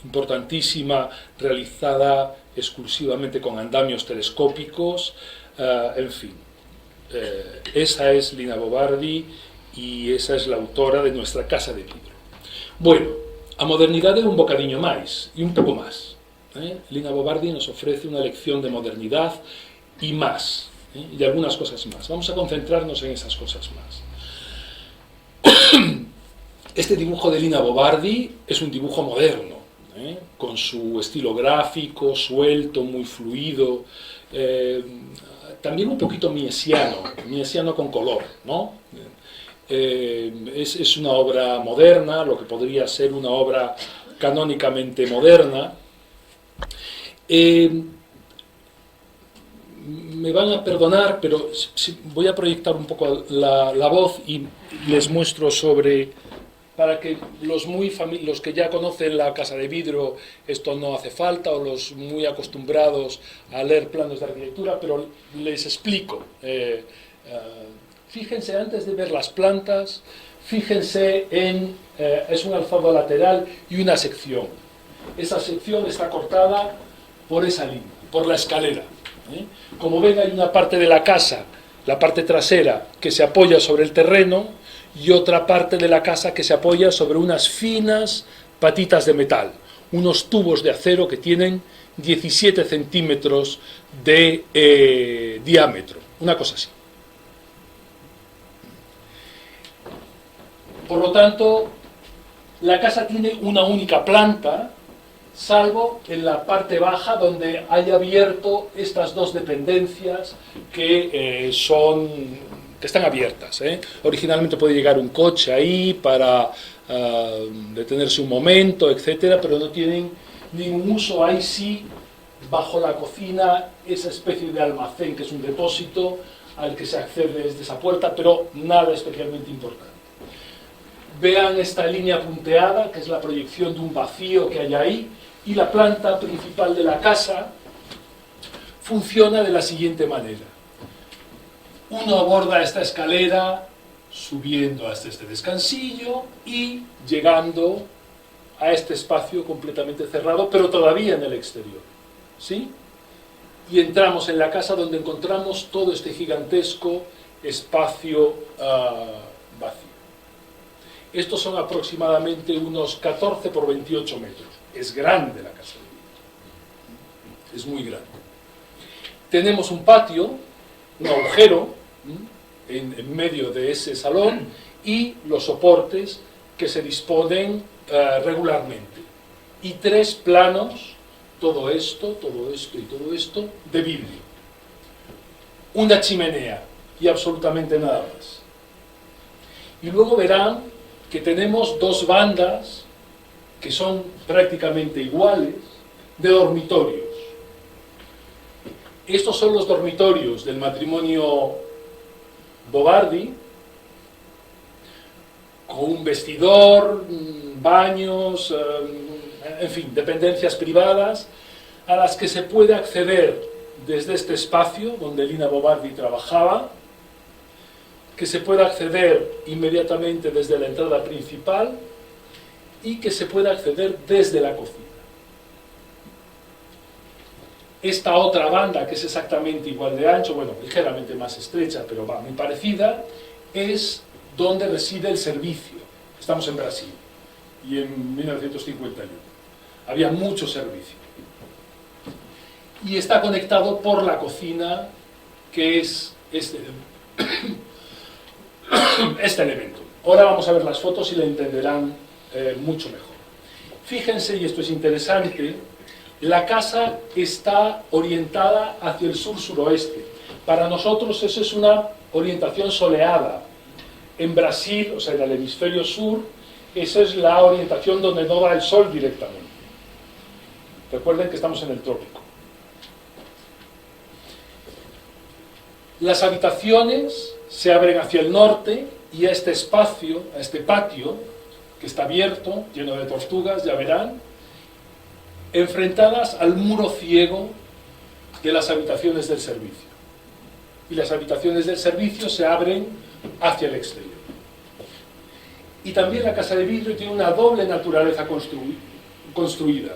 importantísima realizada exclusivamente con andamios telescópicos, en fin. Esa es Lina Bo Bardi y esa es la autora de Nuestra Casa de Vidro. Bueno, a modernidade un bocadiño máis e un pouco máis. Lina Bo Bardi nos ofrece una lección de modernidad y más, y de algunas cosas más. Vamos a concentrarnos en esas cosas más. Este dibujo de Lina Bo Bardi es un dibujo moderno, con su estilo gráfico, suelto, muy fluido, también un poquito miesiano con color, ¿no? Es una obra moderna, lo que podría ser una obra canónicamente moderna. Me van a perdonar, pero voy a proyectar un poco la voz y les muestro para que los que ya conocen la Casa de Vidro, esto no hace falta, o los muy acostumbrados a leer planos de arquitectura, pero les explico. Fíjense, antes de ver las plantas, fíjense es un alzado lateral y una sección. Esa sección está cortada por esa línea, por la escalera. Como ven, hay una parte de la casa, la parte trasera, que se apoya sobre el terreno, y otra parte de la casa que se apoya sobre unas finas patitas de metal, unos tubos de acero que tienen 17 centímetros de diámetro, una cosa así. Por lo tanto, la casa tiene una única planta, salvo en la parte baja donde hay abierto estas dos dependencias que están abiertas. Originalmente puede llegar un coche ahí para detenerse un momento, etcétera, pero no tienen ningún uso. Ahí sí, bajo la cocina, esa especie de almacén que es un depósito al que se accede desde esa puerta, pero nada especialmente importante. Vean esta línea punteada, que es la proyección de un vacío que hay ahí, y la planta principal de la casa funciona de la siguiente manera. Uno aborda esta escalera subiendo hasta este descansillo y llegando a este espacio completamente cerrado, pero todavía en el exterior, ¿sí? Y entramos en la casa donde encontramos todo este gigantesco espacio vacío. Estos son aproximadamente unos 14 por 28 metros. Es grande la casa de vidro. Es muy grande. Tenemos un patio, un agujero en medio de ese salón y los soportes que se disponen regularmente. Y 3 planos, todo esto y todo esto, de vidrio. Una chimenea y absolutamente nada más. Y luego verán que tenemos 2 bandas que son prácticamente iguales de dormitorios. Estos son los dormitorios del matrimonio Bo Bardi, con un vestidor, baños, en fin, dependencias privadas a las que se puede acceder desde este espacio donde Lina Bo Bardi trabajaba, que se puede acceder inmediatamente desde la entrada principal y que se puede acceder desde la cocina. Esta otra banda, que es exactamente igual de ancho, bueno, ligeramente más estrecha, pero va muy parecida, es donde reside el servicio. Estamos en Brasil, y en 1951. Había mucho servicio. Y está conectado por la cocina, que es este elemento. Ahora vamos a ver las fotos y lo entenderán mucho mejor. Fíjense, y esto es interesante, la casa está orientada hacia el sur-suroeste. Para nosotros eso es una orientación soleada. En Brasil, o sea, en el hemisferio sur, Esa es la orientación donde no da el sol directamente. Recuerden que estamos en el trópico. Las habitaciones se abren hacia el norte y a este espacio, a este patio, que está abierto, lleno de tortugas, ya verán, enfrentadas al muro ciego de las habitaciones del servicio. Y las habitaciones del servicio se abren hacia el exterior. Y también la casa de vidrio tiene una doble naturaleza construida.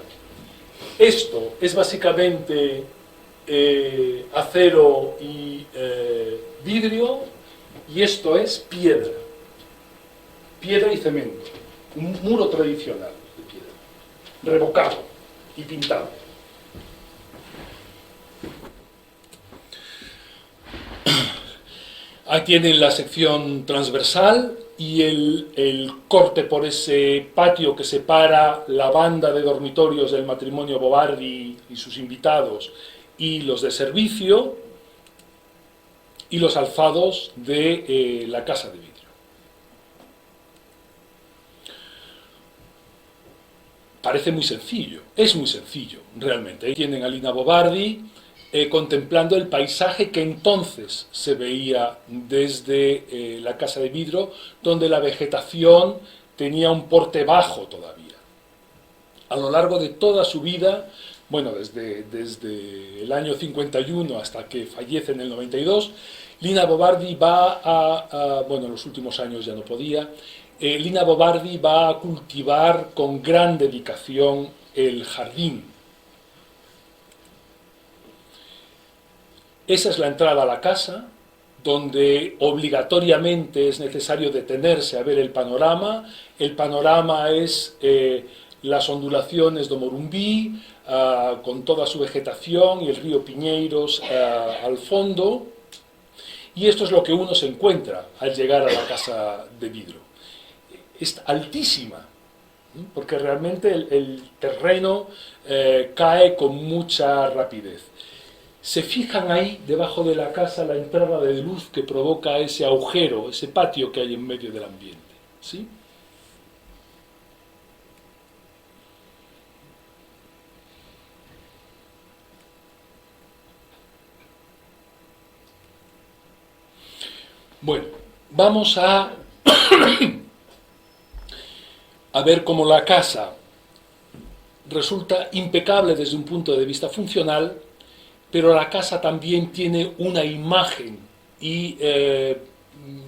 Esto es básicamente acero y vidrio, y esto es piedra y cemento, un muro tradicional de piedra, revocado y pintado. Ahí tienen la sección transversal y el corte por ese patio que separa la banda de dormitorios del matrimonio Bobardi y sus invitados y los de servicio, y los alzados de la casa de vidrio. Parece muy sencillo, es muy sencillo realmente. Ahí tienen a Lina Bobardi contemplando el paisaje que entonces se veía desde la casa de vidrio, donde la vegetación tenía un porte bajo todavía. A lo largo de toda su vida, bueno, desde el año 51 hasta que fallece en el 92, Lina Bobardi va bueno, en los últimos años ya no podía, Lina Bobardi va a cultivar con gran dedicación el jardín. Esa es la entrada a la casa, donde obligatoriamente es necesario detenerse a ver el panorama. El panorama es las ondulaciones de Morumbí, con toda su vegetación, y el río Piñeiros al fondo. Y esto es lo que uno se encuentra al llegar a la casa de vidrio. Es altísima, porque realmente el terreno cae con mucha rapidez. Se fijan ahí, debajo de la casa, la entrada de luz que provoca ese agujero, ese patio que hay en medio del ambiente, ¿sí? Bueno, vamos a ver cómo la casa resulta impecable desde un punto de vista funcional, pero la casa también tiene una imagen y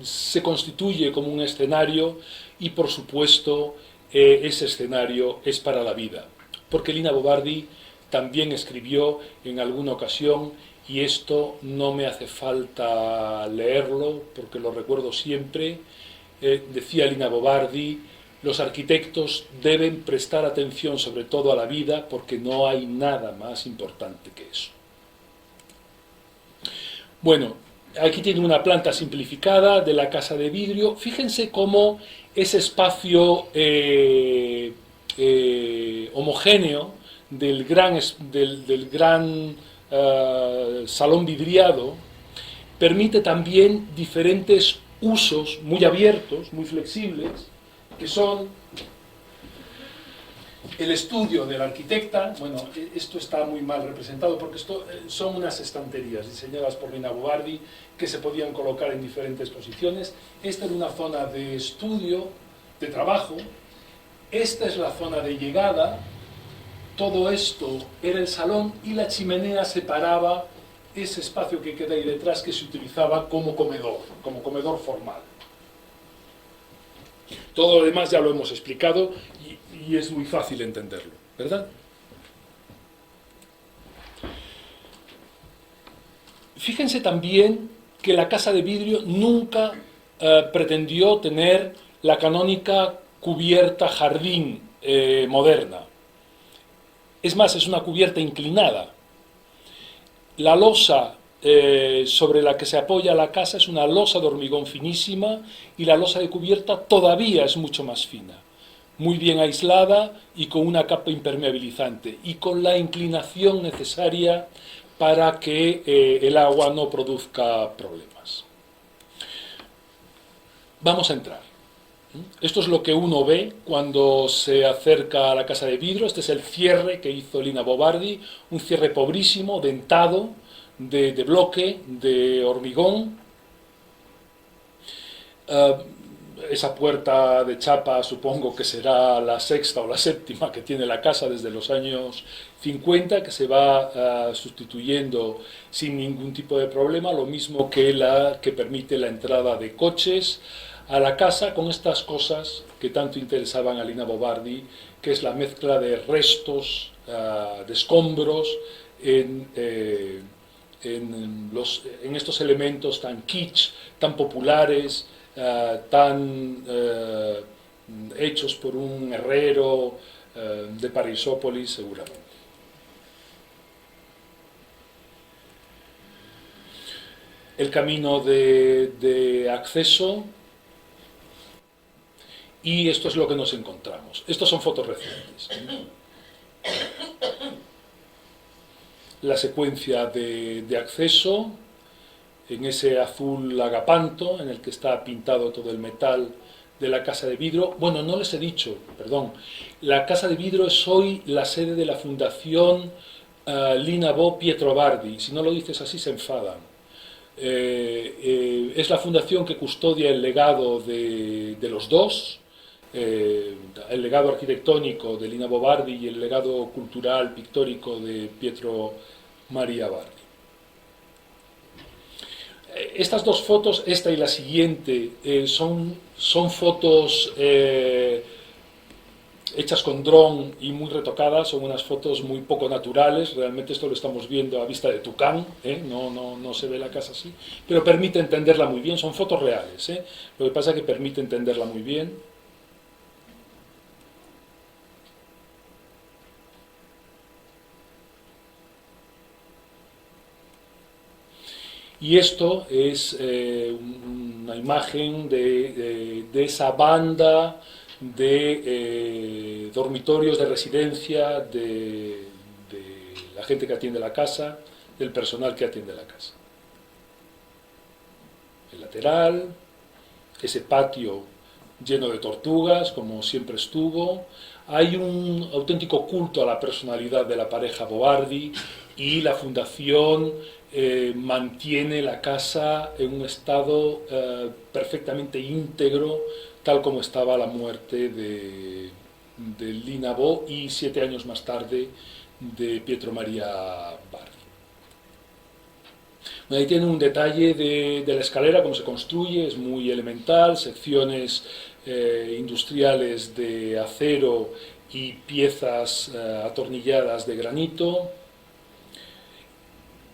se constituye como un escenario, y por supuesto ese escenario es para la vida, porque Lina Bobardi también escribió en alguna ocasión, y esto no me hace falta leerlo porque lo recuerdo siempre, decía Lina Bobardi: los arquitectos deben prestar atención sobre todo a la vida, porque no hay nada más importante que eso. Bueno, aquí tiene una planta simplificada de la casa de vidrio. Fíjense cómo ese espacio homogéneo del gran salón vidriado permite también diferentes usos muy abiertos, muy flexibles, que son el estudio de la arquitecta. Bueno, esto está muy mal representado porque esto son unas estanterías diseñadas por Lina Bobardi que se podían colocar en diferentes posiciones. Esta era una zona de estudio, de trabajo. Esta es la zona de llegada. Todo esto era el salón, y la chimenea separaba ese espacio que queda ahí detrás, que se utilizaba como comedor formal. Todo lo demás ya lo hemos explicado y es muy fácil entenderlo, ¿verdad? Fíjense también que la casa de vidrio nunca pretendió tener la canónica cubierta jardín moderna. Es más, es una cubierta inclinada. La losa sobre la que se apoya la casa es una losa de hormigón finísima, y la losa de cubierta todavía es mucho más fina, muy bien aislada y con una capa impermeabilizante, y con la inclinación necesaria para que el agua no produzca problemas. Vamos a entrar. Esto es lo que uno ve cuando se acerca a la casa de vidrio. Este es el cierre que hizo Lina Bo Bardi, un cierre pobrísimo, dentado, de bloque, de hormigón. Esa puerta de chapa supongo que será la sexta o la séptima que tiene la casa desde los años 50, que se va sustituyendo sin ningún tipo de problema, lo mismo que la que permite la entrada de coches a la casa con estas cosas que tanto interesaban a Lina Bo Bardi, que es la mezcla de restos, de escombros en estos elementos tan kitsch, tan populares, tan hechos por un herrero de Parisópolis seguramente. El camino de acceso, y esto es lo que nos encontramos. Estos son fotos recientes. La secuencia de acceso en ese azul agapanto en el que está pintado todo el metal de la casa de vidrio. Bueno, no les he dicho, perdón, la casa de vidrio es hoy la sede de la fundación Lina Bo Pietro Bardi. Si no lo dices así se enfadan. Es la fundación que custodia el legado de los dos, el legado arquitectónico de Lina Bo Bardi y el legado cultural, pictórico de Pietro Maria Bardi. Estas dos fotos, esta y la siguiente, son fotos hechas con dron y muy retocadas, son unas fotos muy poco naturales. Realmente esto lo estamos viendo a vista de Tucán, no se ve la casa así, pero permite entenderla muy bien, son fotos reales, lo que pasa es que permite entenderla muy bien. Y esto es una imagen de esa banda de dormitorios de residencia de la gente que atiende la casa, del personal que atiende la casa. El lateral, ese patio lleno de tortugas, como siempre estuvo. Hay un auténtico culto a la personalidad de la pareja Bo Bardi, y la fundación mantiene la casa en un estado perfectamente íntegro, tal como estaba a la muerte de Lina Bo y 7 años más tarde de Pietro Maria Bardi. Ahí tiene un detalle de la escalera, cómo se construye, es muy elemental, secciones industriales de acero y piezas atornilladas de granito.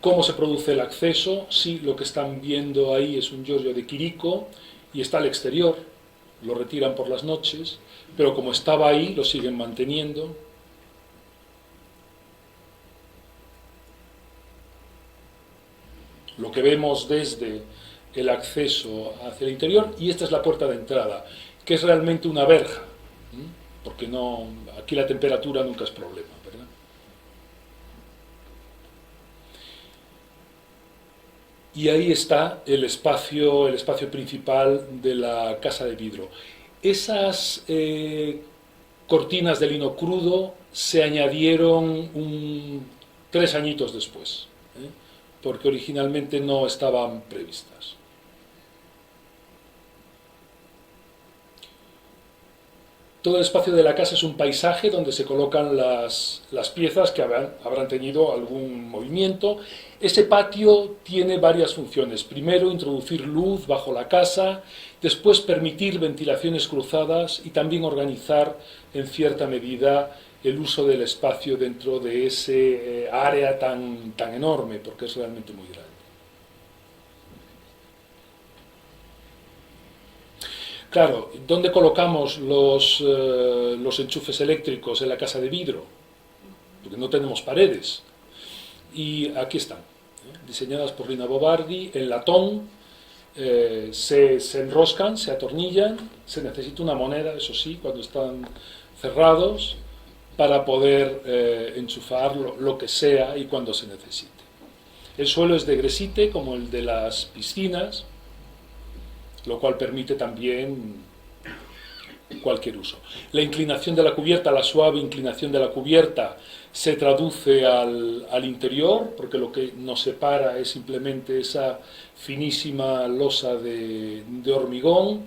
¿Cómo se produce el acceso? Sí, lo que están viendo ahí es un Giorgio de Chirico y está al exterior, lo retiran por las noches, pero como estaba ahí lo siguen manteniendo. Lo que vemos desde el acceso hacia el interior, y esta es la puerta de entrada, que es realmente una verja, porque aquí la temperatura nunca es problema, ¿verdad? Y ahí está el espacio principal de la casa de vidrio. Esas cortinas de lino crudo se añadieron 3 añitos después, porque originalmente no estaban previstas. Todo el espacio de la casa es un paisaje donde se colocan las piezas que habrán tenido algún movimiento. Ese patio tiene varias funciones. Primero, introducir luz bajo la casa, después permitir ventilaciones cruzadas y también organizar en cierta medida el uso del espacio dentro de ese área tan enorme, porque es realmente muy grande. Claro, ¿dónde colocamos los enchufes eléctricos en la casa de vidrio? Porque no tenemos paredes. Y aquí están, diseñadas por Lina Bo Bardi, en latón, se enroscan, se atornillan, se necesita una moneda, eso sí, cuando están cerrados, para poder enchufar lo que sea y cuando se necesite. El suelo es de gresite, como el de las piscinas, lo cual permite también cualquier uso. La inclinación de la cubierta, la suave inclinación de la cubierta, se traduce al interior, porque lo que nos separa es simplemente esa finísima losa de hormigón,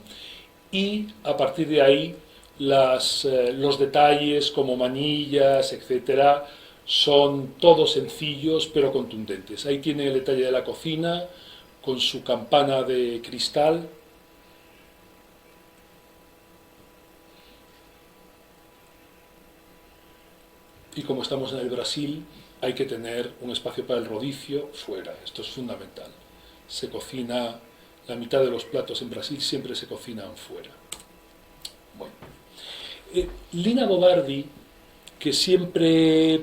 y a partir de ahí los detalles como manillas, etcétera, son todos sencillos pero contundentes. Ahí tiene el detalle de la cocina con su campana de cristal. Y como estamos en el Brasil, hay que tener un espacio para el rodicio fuera. Esto es fundamental. Se cocina, la mitad de los platos en Brasil siempre se cocinan fuera. Bueno. Lina Bobardi, que siempre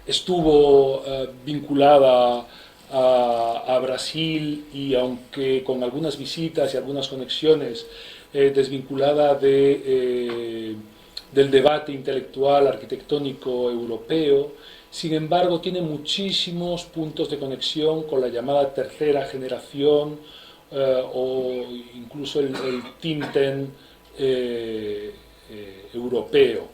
estuvo vinculada a Brasil, y aunque con algunas visitas y algunas conexiones, desvinculada del debate intelectual arquitectónico europeo, sin embargo tiene muchísimos puntos de conexión con la llamada tercera generación, o incluso el Tinten europeo.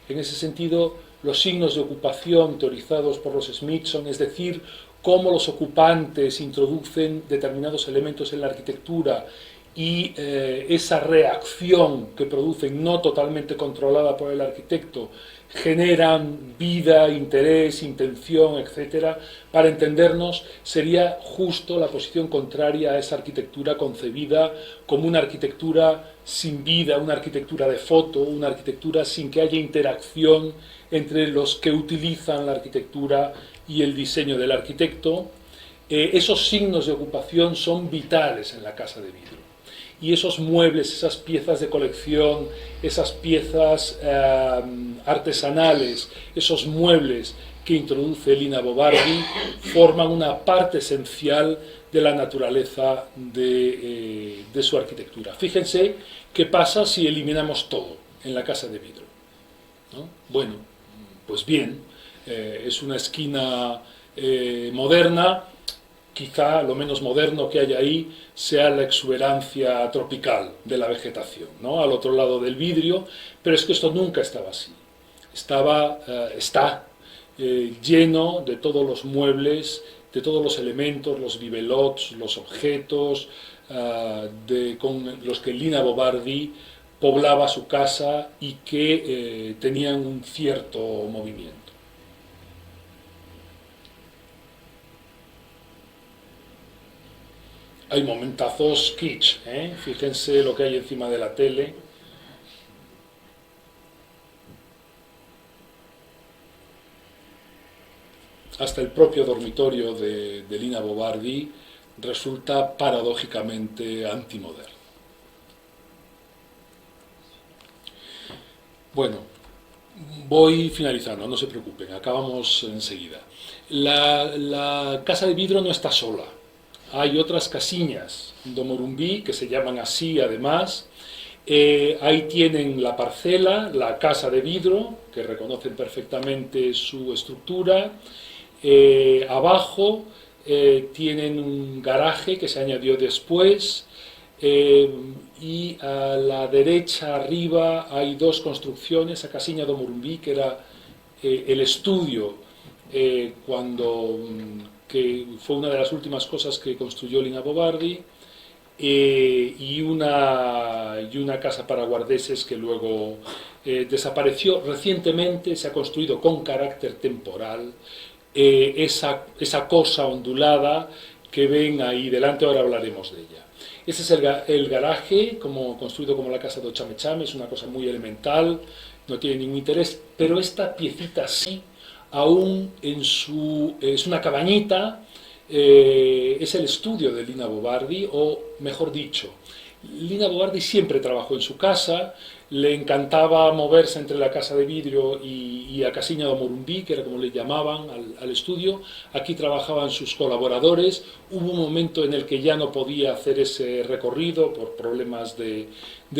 En ese sentido, los signos de ocupación teorizados por los Smithson, es decir, cómo los ocupantes introducen determinados elementos en la arquitectura y esa reacción que producen, no totalmente controlada por el arquitecto, generan vida, interés, intención, etc. Para entendernos, sería justo la posición contraria a esa arquitectura concebida como una arquitectura sin vida, una arquitectura de foto, una arquitectura sin que haya interacción entre los que utilizan la arquitectura y el diseño del arquitecto. Esos signos de ocupación son vitales en la casa de vidrio. Y esos muebles, esas piezas de colección, esas piezas artesanales, esos muebles que introduce Lina Bobardi, forman una parte esencial de la naturaleza de su arquitectura. Fíjense qué pasa si eliminamos todo en la casa de vidrio, ¿no? Bueno, pues bien, es una esquina moderna. Quizá lo menos moderno que hay ahí sea la exuberancia tropical de la vegetación, ¿no?, al otro lado del vidrio, pero es que esto nunca estaba así. Está lleno de todos los muebles, de todos los elementos, los bibelots, los objetos con los que Lina Bobardi poblaba su casa y que tenían un cierto movimiento. Hay momentazos kitsch, fíjense lo que hay encima de la tele. Hasta el propio dormitorio de Lina Bobardi resulta paradójicamente antimoderno. Bueno, voy finalizando, no se preocupen, acabamos enseguida. La casa de vidrio no está sola. Hay otras casiñas de Morumbí que se llaman así además. Ahí tienen la parcela, la casa de vidrio, que reconocen perfectamente su estructura. Abajo tienen un garaje que se añadió después, y a la derecha arriba hay dos construcciones, a Casiña do Morumbí, que era el estudio que fue una de las últimas cosas que construyó Lina Bobardi, y una casa para guardeses que luego desapareció. Recientemente se ha construido con carácter temporal esa cosa ondulada que ven ahí delante, ahora hablaremos de ella. Ese es el garaje, construido como la casa de Chame, es una cosa muy elemental, no tiene ningún interés, pero esta piecita sí, aún es una cabañita, es el estudio de Lina Bobardi, o mejor dicho, Lina Bobardi siempre trabajó en su casa, le encantaba moverse entre la casa de vidrio y a Casiña do Morumbí, que era como le llamaban al estudio. Aquí trabajaban sus colaboradores. Hubo un momento en el que ya no podía hacer ese recorrido por problemas de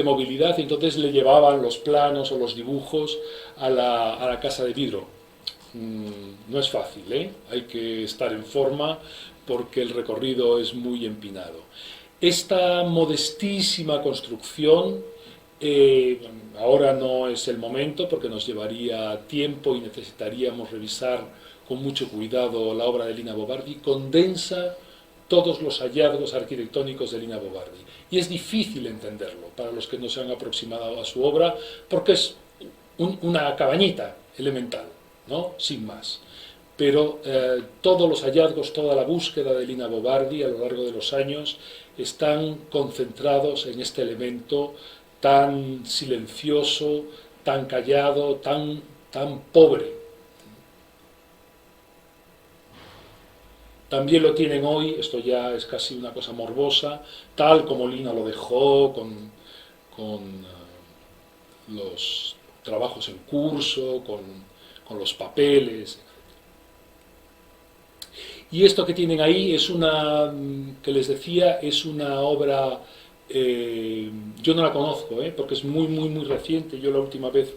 movilidad, y entonces le llevaban los planos o los dibujos a la casa de vidrio. No es fácil, hay que estar en forma porque el recorrido es muy empinado. Esta modestísima construcción Ahora no es el momento porque nos llevaría tiempo y necesitaríamos revisar con mucho cuidado la obra de Lina Bo Bardi. Condensa todos los hallazgos arquitectónicos de Lina Bo Bardi. Y es difícil entenderlo para los que no se han aproximado a su obra porque es una cabañita elemental, ¿no? Sin más. Pero todos los hallazgos, toda la búsqueda de Lina Bo Bardi a lo largo de los años están concentrados en este elemento tan silencioso, tan callado, tan pobre. También lo tienen hoy, esto ya es casi una cosa morbosa, tal como Lina lo dejó, con los trabajos en curso, con los papeles. Y esto que tienen ahí es una, que les decía, es una obra, yo no la conozco, porque es muy reciente. Yo la última vez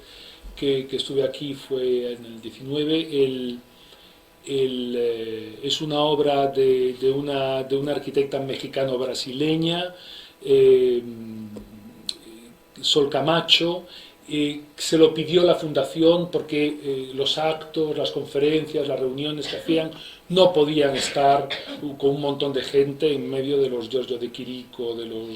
que estuve aquí fue en el 19. Es una obra de una arquitecta mexicano-brasileña, Sol Camacho. Se lo pidió la fundación porque los actos, las conferencias, las reuniones que hacían no podían estar con un montón de gente en medio de los Giorgio de Chirico, de los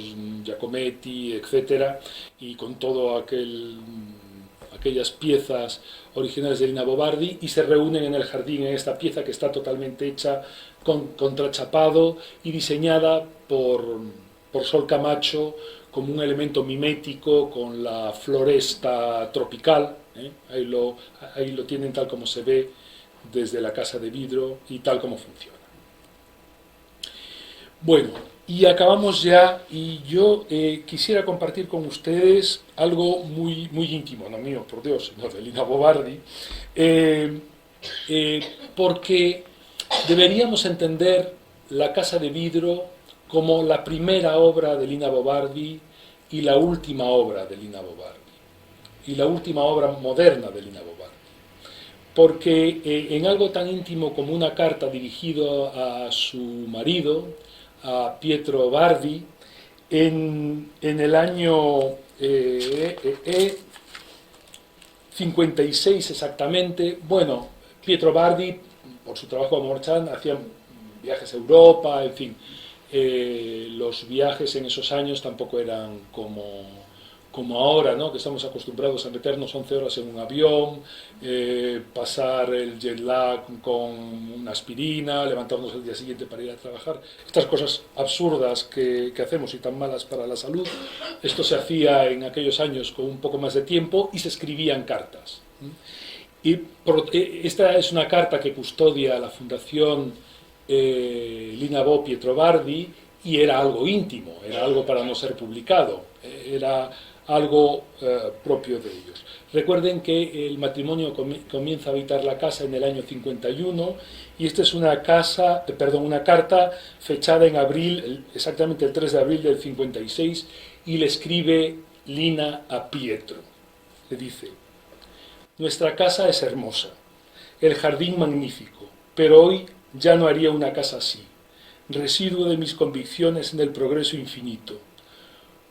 Giacometti, etcétera, y con todo aquellas piezas originales de Lina Bo Bardi, y se reúnen en el jardín en esta pieza que está totalmente hecha con contrachapado y diseñada por Sol Camacho como un elemento mimético con la floresta tropical. Ahí lo tienen tal como se ve desde la casa de vidrio y tal como funciona. Bueno, y acabamos ya, y yo quisiera compartir con ustedes algo muy íntimo, no mío, por Dios, sino de Lina Bo Bardi, porque deberíamos entender la casa de vidrio como la primera obra de Lina Bo Bardi y la última obra de Lina Bo Bardi, y la última obra moderna de Lina Bo Bardi. Porque en algo tan íntimo como una carta dirigida a su marido, a Pietro Bardi, en el año 56 exactamente. Bueno, Pietro Bardi, por su trabajo a Morchan, hacía viajes a Europa, en fin. Los viajes en esos años tampoco eran como ahora, ¿no? Que estamos acostumbrados a meternos 11 horas en un avión, pasar el jet lag con una aspirina, levantarnos el día siguiente para ir a trabajar. Estas cosas absurdas que hacemos y tan malas para la salud. Esto se hacía en aquellos años con un poco más de tiempo y se escribían cartas. Y esta es una carta que custodia la Fundación Lina Bo Pietro Bardi, y era algo íntimo, era algo para no ser publicado, era algo propio de ellos. Recuerden que el matrimonio comienza a habitar la casa en el año 51, y esta es una carta fechada en abril, exactamente el 3 de abril del 56, y le escribe Lina a Pietro. Le dice: nuestra casa es hermosa, el jardín magnífico, pero hoy ya no haría una casa así, residuo de mis convicciones en el progreso infinito.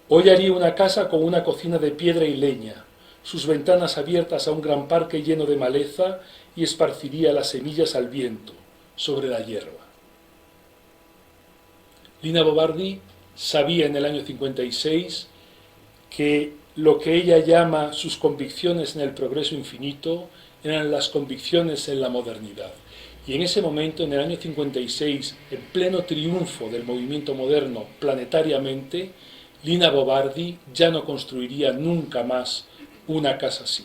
Hoy haría una casa con una cocina de piedra y leña, sus ventanas abiertas a un gran parque lleno de maleza, y esparciría las semillas al viento, sobre la hierba. Lina Bo Bardi sabía en el año 56 que lo que ella llama sus convicciones en el progreso infinito eran las convicciones en la modernidad. Y en ese momento, en el año 56, en pleno triunfo del movimiento moderno planetariamente, Lina Bo Bardi ya no construiría nunca más una casa así.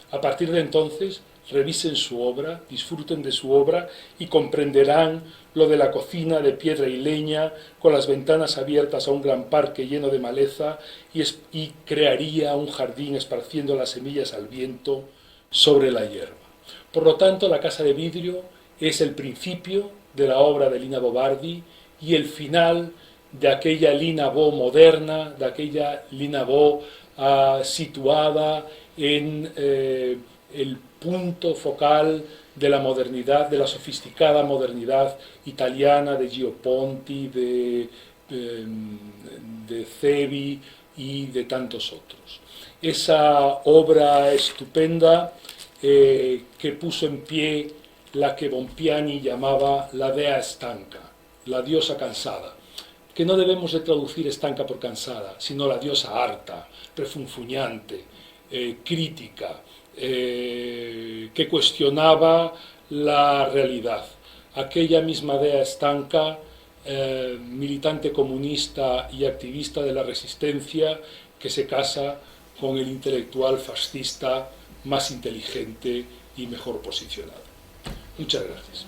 A partir de entonces, revisen su obra, disfruten de su obra y comprenderán lo de la cocina de piedra y leña, con las ventanas abiertas a un gran parque lleno de maleza, y crearía un jardín esparciendo las semillas al viento sobre la hierba. Por lo tanto, la casa de vidrio es el principio de la obra de Lina Bo Bardi y el final de aquella Lina Bo moderna, de aquella Lina Bo situada en el punto focal de la modernidad, de la sofisticada modernidad italiana de Gio Ponti, de Cebi y de tantos otros. esa obra estupenda que puso en pie la que Bompiani llamaba la dea stanca, la diosa cansada, que no debemos de traducir estanca por cansada, sino la diosa harta, refunfuñante, crítica, que cuestionaba la realidad. Aquella misma dea estanca, militante comunista y activista de la resistencia, que se casa con el intelectual fascista más inteligente y mejor posicionado. Muchas gracias.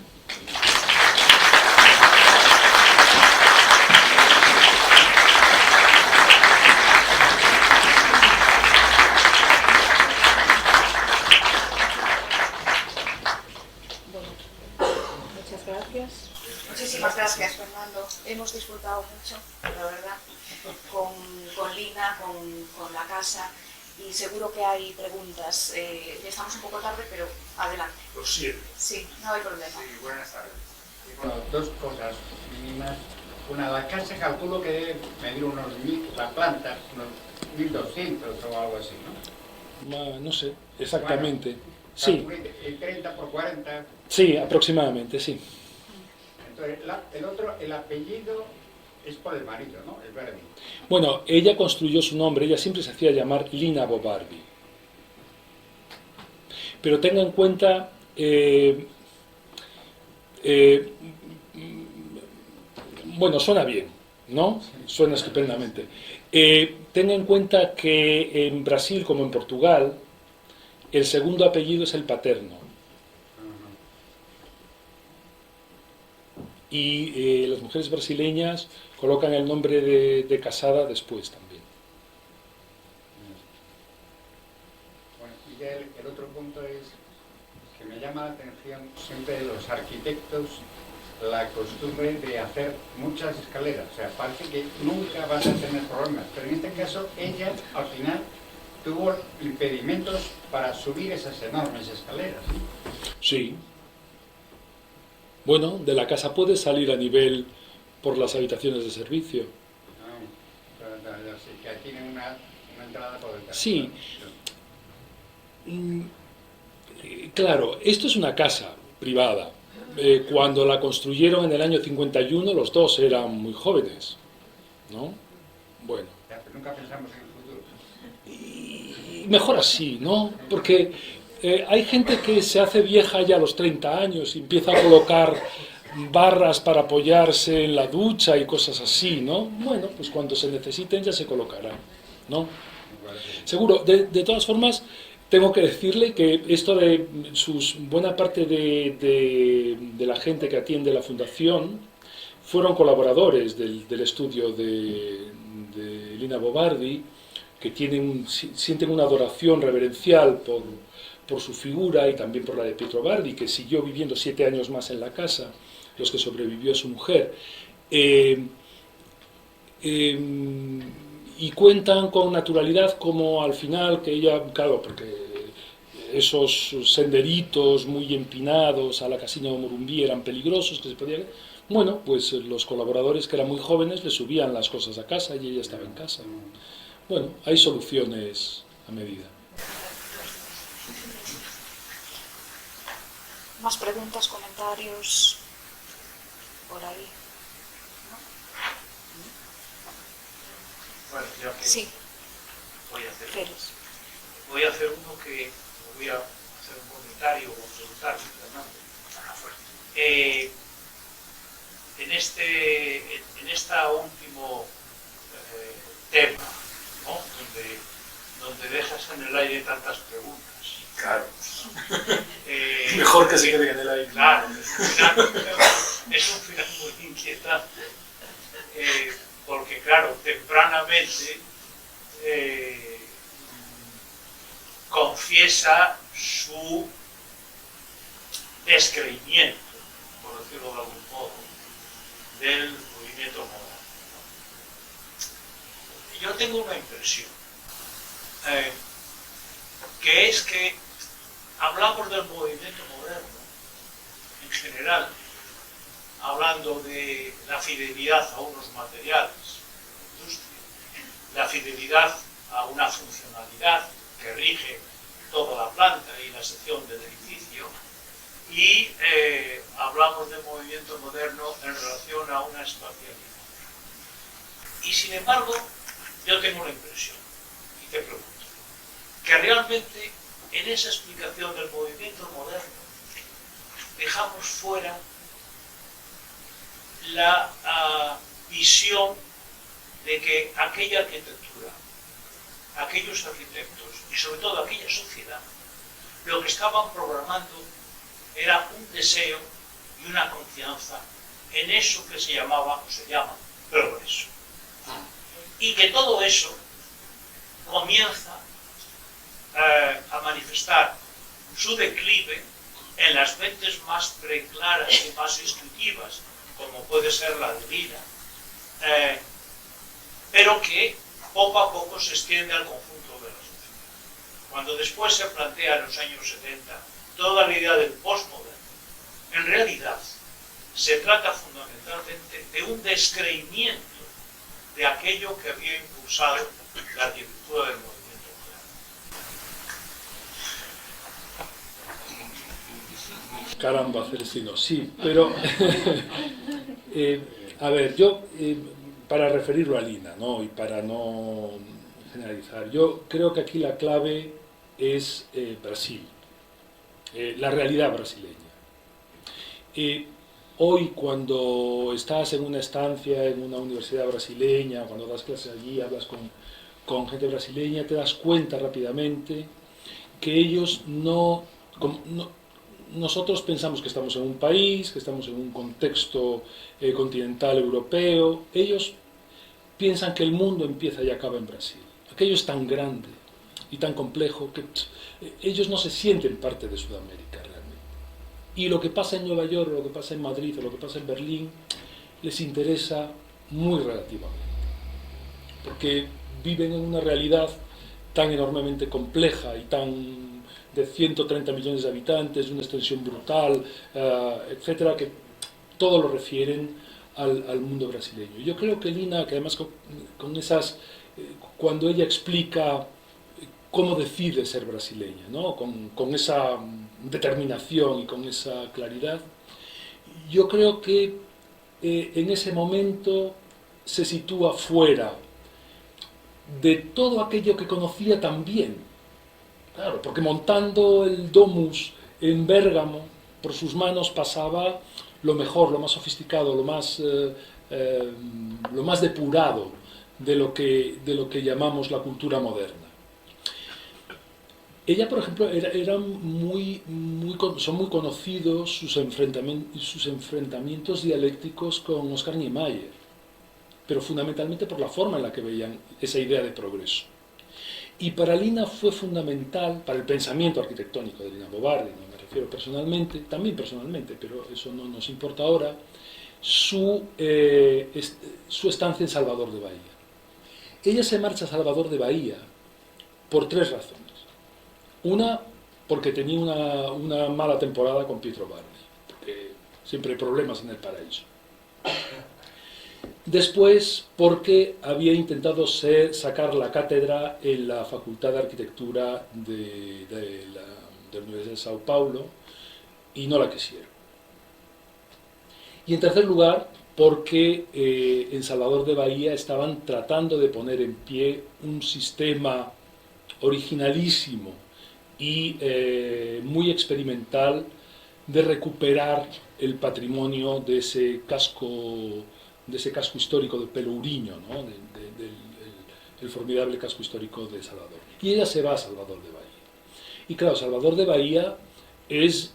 Muchas gracias. Muchísimas gracias, Fernando. Hemos disfrutado mucho, la verdad, con Lina, con la casa, y seguro que hay preguntas. Estamos un poco tarde, pero adelante. Lo siento. Sí, no hay problema. Sí, buenas tardes. Bueno, dos cosas mínimas. Una, la casa calculo que debe medir unos 1000, la planta, unos 1200 o algo así, ¿no? No sé, exactamente. Bueno, sí. 30 por 40. Sí, aproximadamente, sí. Entonces, el otro, el apellido es por el marido, ¿no? El Verdi. Bueno, ella construyó su nombre, ella siempre se hacía llamar Lina Bobardi. Pero tenga en cuenta, bueno, suena bien, ¿no? Suena estupendamente. Tenga en cuenta que en Brasil, como en Portugal, el segundo apellido es el paterno. Y las mujeres brasileñas colocan el nombre de casada después también. Bueno, y el otro punto es que me llama la atención siempre de los arquitectos la costumbre de hacer muchas escaleras. O sea, parece que nunca vas a tener problemas, pero en este caso ella al final tuvo impedimentos para subir esas enormes escaleras. Sí. Bueno, de la casa puedes salir a nivel por las habitaciones de servicio. Así que tienen una entrada por detrás. Sí. Claro, esto es una casa privada. Cuando la construyeron en el año 51, los dos eran muy jóvenes, ¿no? Bueno. Pero nunca pensamos en el futuro. Y mejor así, ¿no? Porque hay gente que se hace vieja ya a los 30 años y empieza a colocar barras para apoyarse en la ducha y cosas así, ¿no? Bueno, pues cuando se necesiten ya se colocarán, ¿no? Seguro. De todas formas, tengo que decirle que esto de buena parte de la gente que atiende la fundación fueron colaboradores del estudio de Lina Bobardi, que sienten una adoración reverencial por su figura y también por la de Pietro Bardi, que siguió viviendo 7 años más en la casa, los que sobrevivió a su mujer. Y cuentan con naturalidad como al final que ella, claro, porque esos senderitos muy empinados a la Casina de Morumbí eran peligrosos, que se podía... Bueno, pues los colaboradores que eran muy jóvenes le subían las cosas a casa y ella estaba en casa. Bueno, hay soluciones a medida. ¿Más preguntas, comentarios por ahí? Bueno, ya que Sí. voy a hacer uno que voy a hacer un comentario o preguntar, Fernando. En esta último tema, ¿no? donde dejas en el aire tantas preguntas. Claro. Eh, Mejor que se quede en el aire. Claro, es un final muy inquietante. Porque claro, tempranamente confiesa su descreimiento, por decirlo de algún modo, del movimiento moderno. Yo tengo una impresión, que es que hablamos del movimiento moderno en general, hablando de la fidelidad a unos materiales, la fidelidad a una funcionalidad que rige toda la planta y la sección del edificio, y hablamos de movimiento moderno en relación a una espacialidad. Y sin embargo, yo tengo la impresión, y te pregunto, que realmente en esa explicación del movimiento moderno dejamos fuera la visión de que aquella arquitectura, aquellos arquitectos y sobre todo aquella sociedad, lo que estaban programando era un deseo y una confianza en eso que se llamaba o se llama progreso. Y que todo eso comienza a manifestar su declive en las mentes más preclaras y más intuitivas, como puede ser la de Lina, pero que poco a poco se extiende al conjunto de la sociedad. Cuando después se plantea en los años 70 toda la idea del postmoderno, en realidad se trata fundamentalmente de un descreimiento de aquello que había impulsado la arquitectura del movimiento moderno. Caramba, Celestino, sí, pero a ver, yo para referirlo a Lina, ¿no? Y para no generalizar, yo creo que aquí la clave es Brasil, la realidad brasileña. Hoy, cuando estás en una estancia en una universidad brasileña, cuando das clases allí, hablas con gente brasileña, te das cuenta rápidamente que ellos nosotros pensamos que estamos en un país, que estamos en un contexto continental europeo. Ellos piensan que el mundo empieza y acaba en Brasil. Aquello es tan grande y tan complejo que ellos no se sienten parte de Sudamérica realmente. Y lo que pasa en Nueva York, lo que pasa en Madrid o lo que pasa en Berlín les interesa muy relativamente, porque viven en una realidad tan enormemente compleja y tan de 130 millones de habitantes, de una extensión brutal, etcétera, que todo lo refieren al mundo brasileño. Yo creo que Lina, que además con esas, cuando ella explica cómo decide ser brasileña, ¿no? con esa determinación y con esa claridad, yo creo que en ese momento se sitúa fuera de todo aquello que conocía tan bien. Claro, porque montando el Domus en Bérgamo, por sus manos pasaba lo mejor, lo más sofisticado, lo más depurado de lo que llamamos la cultura moderna. Ella, por ejemplo, son muy conocidos sus enfrentamientos dialécticos con Oscar Niemeyer, pero fundamentalmente por la forma en la que veían esa idea de progreso. Y para Lina fue fundamental, para el pensamiento arquitectónico de Lina Bo Bardi, no me refiero personalmente, también personalmente, pero eso no nos importa ahora, su estancia en Salvador de Bahía. Ella se marcha a Salvador de Bahía por tres razones. Una, porque tenía una mala temporada con Pietro Bardi, porque siempre hay problemas en el paraíso. Después, porque había intentado sacar la cátedra en la Facultad de Arquitectura de la Universidad de Sao Paulo y no la quisieron. Y en tercer lugar, porque en Salvador de Bahía estaban tratando de poner en pie un sistema originalísimo y muy experimental de recuperar el patrimonio de ese casco histórico de Pelourinho, ¿no? El formidable casco histórico de Salvador. Y ella se va a Salvador de Bahía. Y claro, Salvador de Bahía es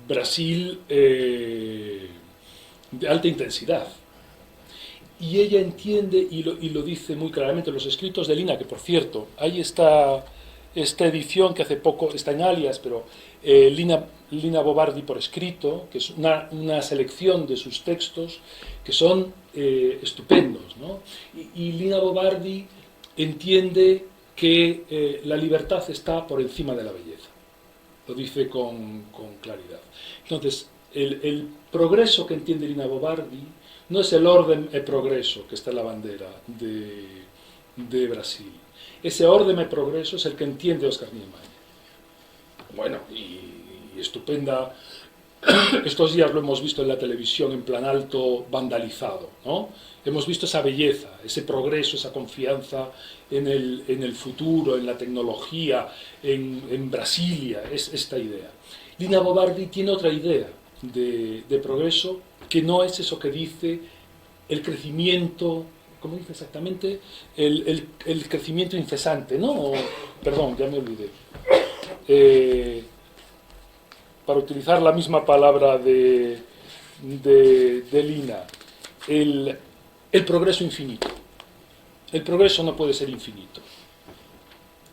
Brasil de alta intensidad. Y ella entiende, y lo dice muy claramente en los escritos de Lina, que por cierto, hay esta edición que hace poco está en Alias, pero Lina Bo Bardi por escrito, que es una selección de sus textos que son estupendos, ¿no? Y Lina Bo Bardi entiende que la libertad está por encima de la belleza, lo dice con claridad. Entonces, el progreso que entiende Lina Bo Bardi no es el orden e progreso que está en la bandera de Brasil. Ese orden de progreso es el que entiende Oscar Niemeyer. Bueno, y estupenda. Estos días lo hemos visto en la televisión en plan alto, vandalizado, ¿no? Hemos visto esa belleza, ese progreso, esa confianza en el futuro, en la tecnología, en Brasilia, es esta idea. Lina Bo Bardi tiene otra idea de progreso, que no es eso que dice el crecimiento, ¿cómo dice exactamente? El crecimiento incesante, ¿no? Perdón, ya me olvidé. Para utilizar la misma palabra de Lina, el progreso infinito. El progreso no puede ser infinito.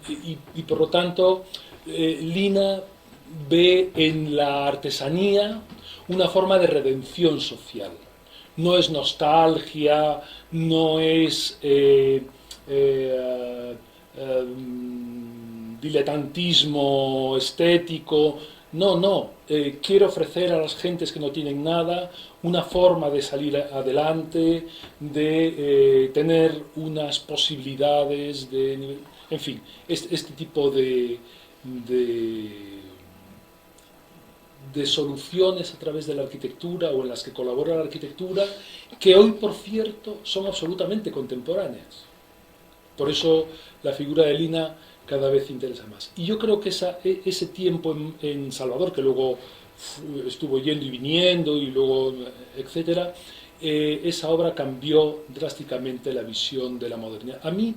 Y por lo tanto, Lina ve en la artesanía una forma de redención social. No es nostalgia, no es diletantismo estético. No, quiero ofrecer a las gentes que no tienen nada una forma de salir adelante, de tener unas posibilidades, en fin, este tipo de soluciones a través de la arquitectura o en las que colabora la arquitectura, que hoy, por cierto, son absolutamente contemporáneas. Por eso la figura de Lina cada vez interesa más. Y yo creo que ese tiempo en Salvador, que luego estuvo yendo y viniendo, y luego, etcétera, esa obra cambió drásticamente la visión de la modernidad. A mí,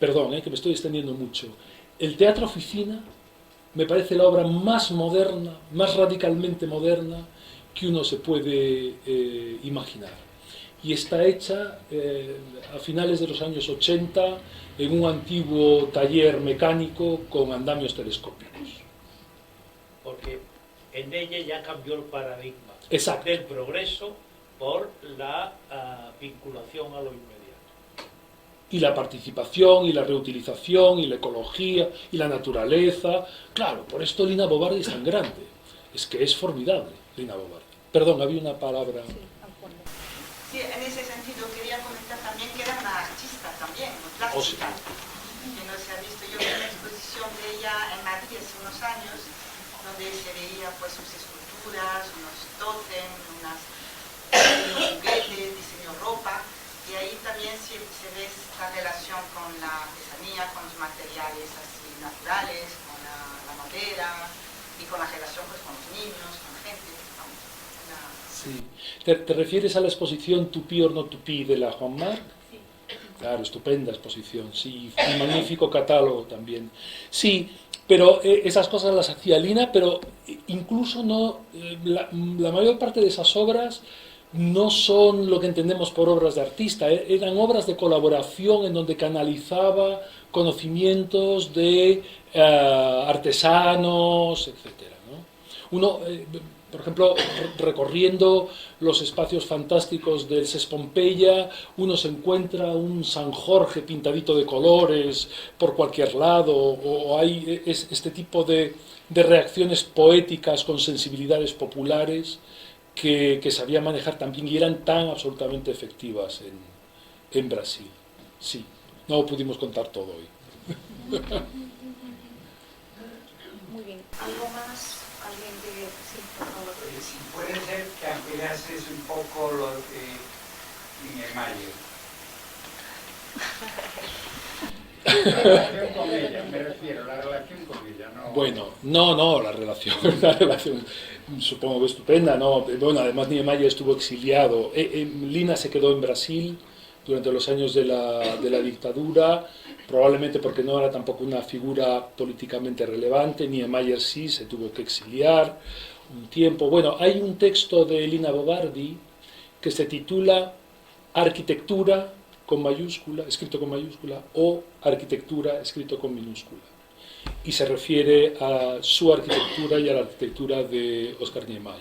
perdón, que me estoy extendiendo mucho, el teatro oficina me parece la obra más moderna, más radicalmente moderna que uno se puede imaginar. Y está hecha a finales de los años 80 en un antiguo taller mecánico con andamios telescópicos. Porque en ella ya cambió el paradigma. Exacto. Del progreso por la vinculación a lo inmediato. Y la participación, y la reutilización, y la ecología, y la naturaleza. Claro, por esto Lina Bo Bardi es tan grande. Es que es formidable, Lina Bo Bardi. Perdón, había una palabra... Sí, en ese sentido quería comentar también que era una artista también, plástica, que no se ha visto. Yo vi una exposición de ella en Madrid hace unos años, donde se veía pues sus esculturas, unos tótem, unos juguetes, diseño ropa, y ahí también se ve esta relación con la artesanía, con los materiales así naturales, con la madera, y con la relación pues con los niños, con la gente. Sí. ¿Te refieres a la exposición Tupí or no Tupí de la Juan Marc? Sí. Claro, estupenda exposición, sí, un magnífico catálogo también. Sí, pero esas cosas las hacía Lina, pero incluso no, la mayor parte de esas obras no son lo que entendemos por obras de artista, eran obras de colaboración en donde canalizaba conocimientos de artesanos, etc., ¿no? Uno... por ejemplo, recorriendo los espacios fantásticos del SES Pompeya, uno se encuentra un San Jorge pintadito de colores por cualquier lado, o hay este tipo de reacciones poéticas con sensibilidades populares que sabía manejar también y eran tan absolutamente efectivas en Brasil. Sí, no pudimos contar todo hoy. Muy bien. ¿Algo más? ¿Alguien de... Sí, por favor. Si puede ser que ampliases un poco lo de Niemeyer. La relación con ella, me refiero, la relación con ella, ¿no? Bueno, no, la relación supongo que estupenda, ¿no? Bueno, además Niemeyer estuvo exiliado. Lina se quedó en Brasil durante los años de la dictadura, probablemente porque no era tampoco una figura políticamente relevante. Niemeyer sí, se tuvo que exiliar un tiempo. Bueno, hay un texto de Lina Bo Bardi que se titula Arquitectura con mayúscula, escrito con mayúscula, o Arquitectura escrito con minúscula. Y se refiere a su arquitectura y a la arquitectura de Oscar Niemeyer,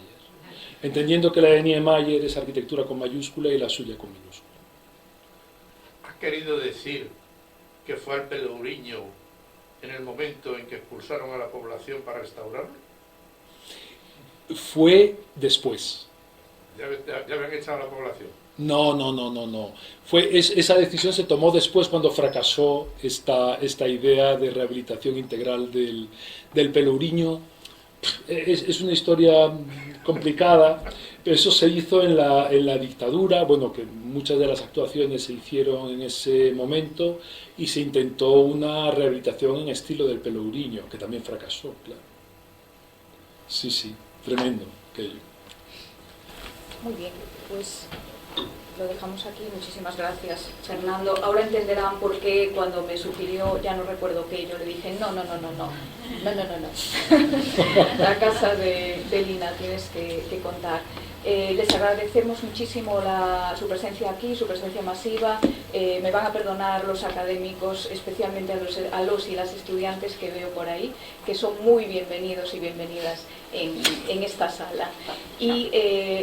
entendiendo que la de Niemeyer es arquitectura con mayúscula y la suya con minúscula. ¿Has querido decir que fue al Pelourinho en el momento en que expulsaron a la población para restaurarlo? Fue después. Ya habían echado a la población. No, no, no, no, no. Esa decisión se tomó después cuando fracasó esta idea de rehabilitación integral del pelouriño. Es una historia complicada, pero eso se hizo en la dictadura, bueno, que muchas de las actuaciones se hicieron en ese momento y se intentó una rehabilitación en estilo del pelouriño, que también fracasó, claro. Sí, sí, tremendo aquello. Muy bien, pues lo dejamos aquí. Muchísimas gracias, Fernando. Ahora entenderán por qué cuando me sugirió, ya no recuerdo qué, yo le dije no. La casa de Lina tienes que contar. Les agradecemos muchísimo su presencia aquí, su presencia masiva. Me van a perdonar los académicos, especialmente a los y las estudiantes que veo por ahí, que son muy bienvenidos y bienvenidas en esta sala. Y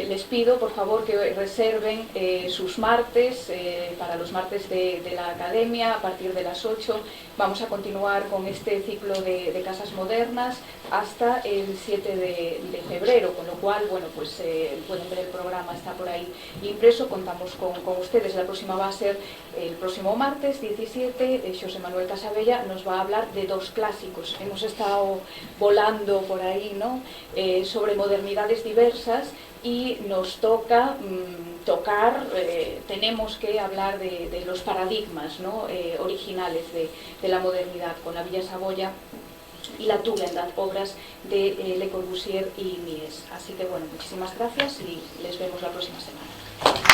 les pido, por favor, que reserven sus martes, para los martes de la academia, a partir de las 8. Vamos a continuar con este ciclo de casas modernas hasta el 7 de febrero, con lo cual, bueno, pues pueden ver el programa, está por ahí impreso, contamos con ustedes. La próxima va a ser el próximo martes 17, José Manuel Casabella nos va a hablar de 2 clásicos. Hemos estado volando por ahí, ¿no?, sobre modernidades diversas, y nos toca tenemos que hablar de los paradigmas, ¿no?, originales de la modernidad, con la Villa Saboya y la Tugendhat, obras de Le Corbusier y Mies. Así que bueno, muchísimas gracias y les vemos la próxima semana.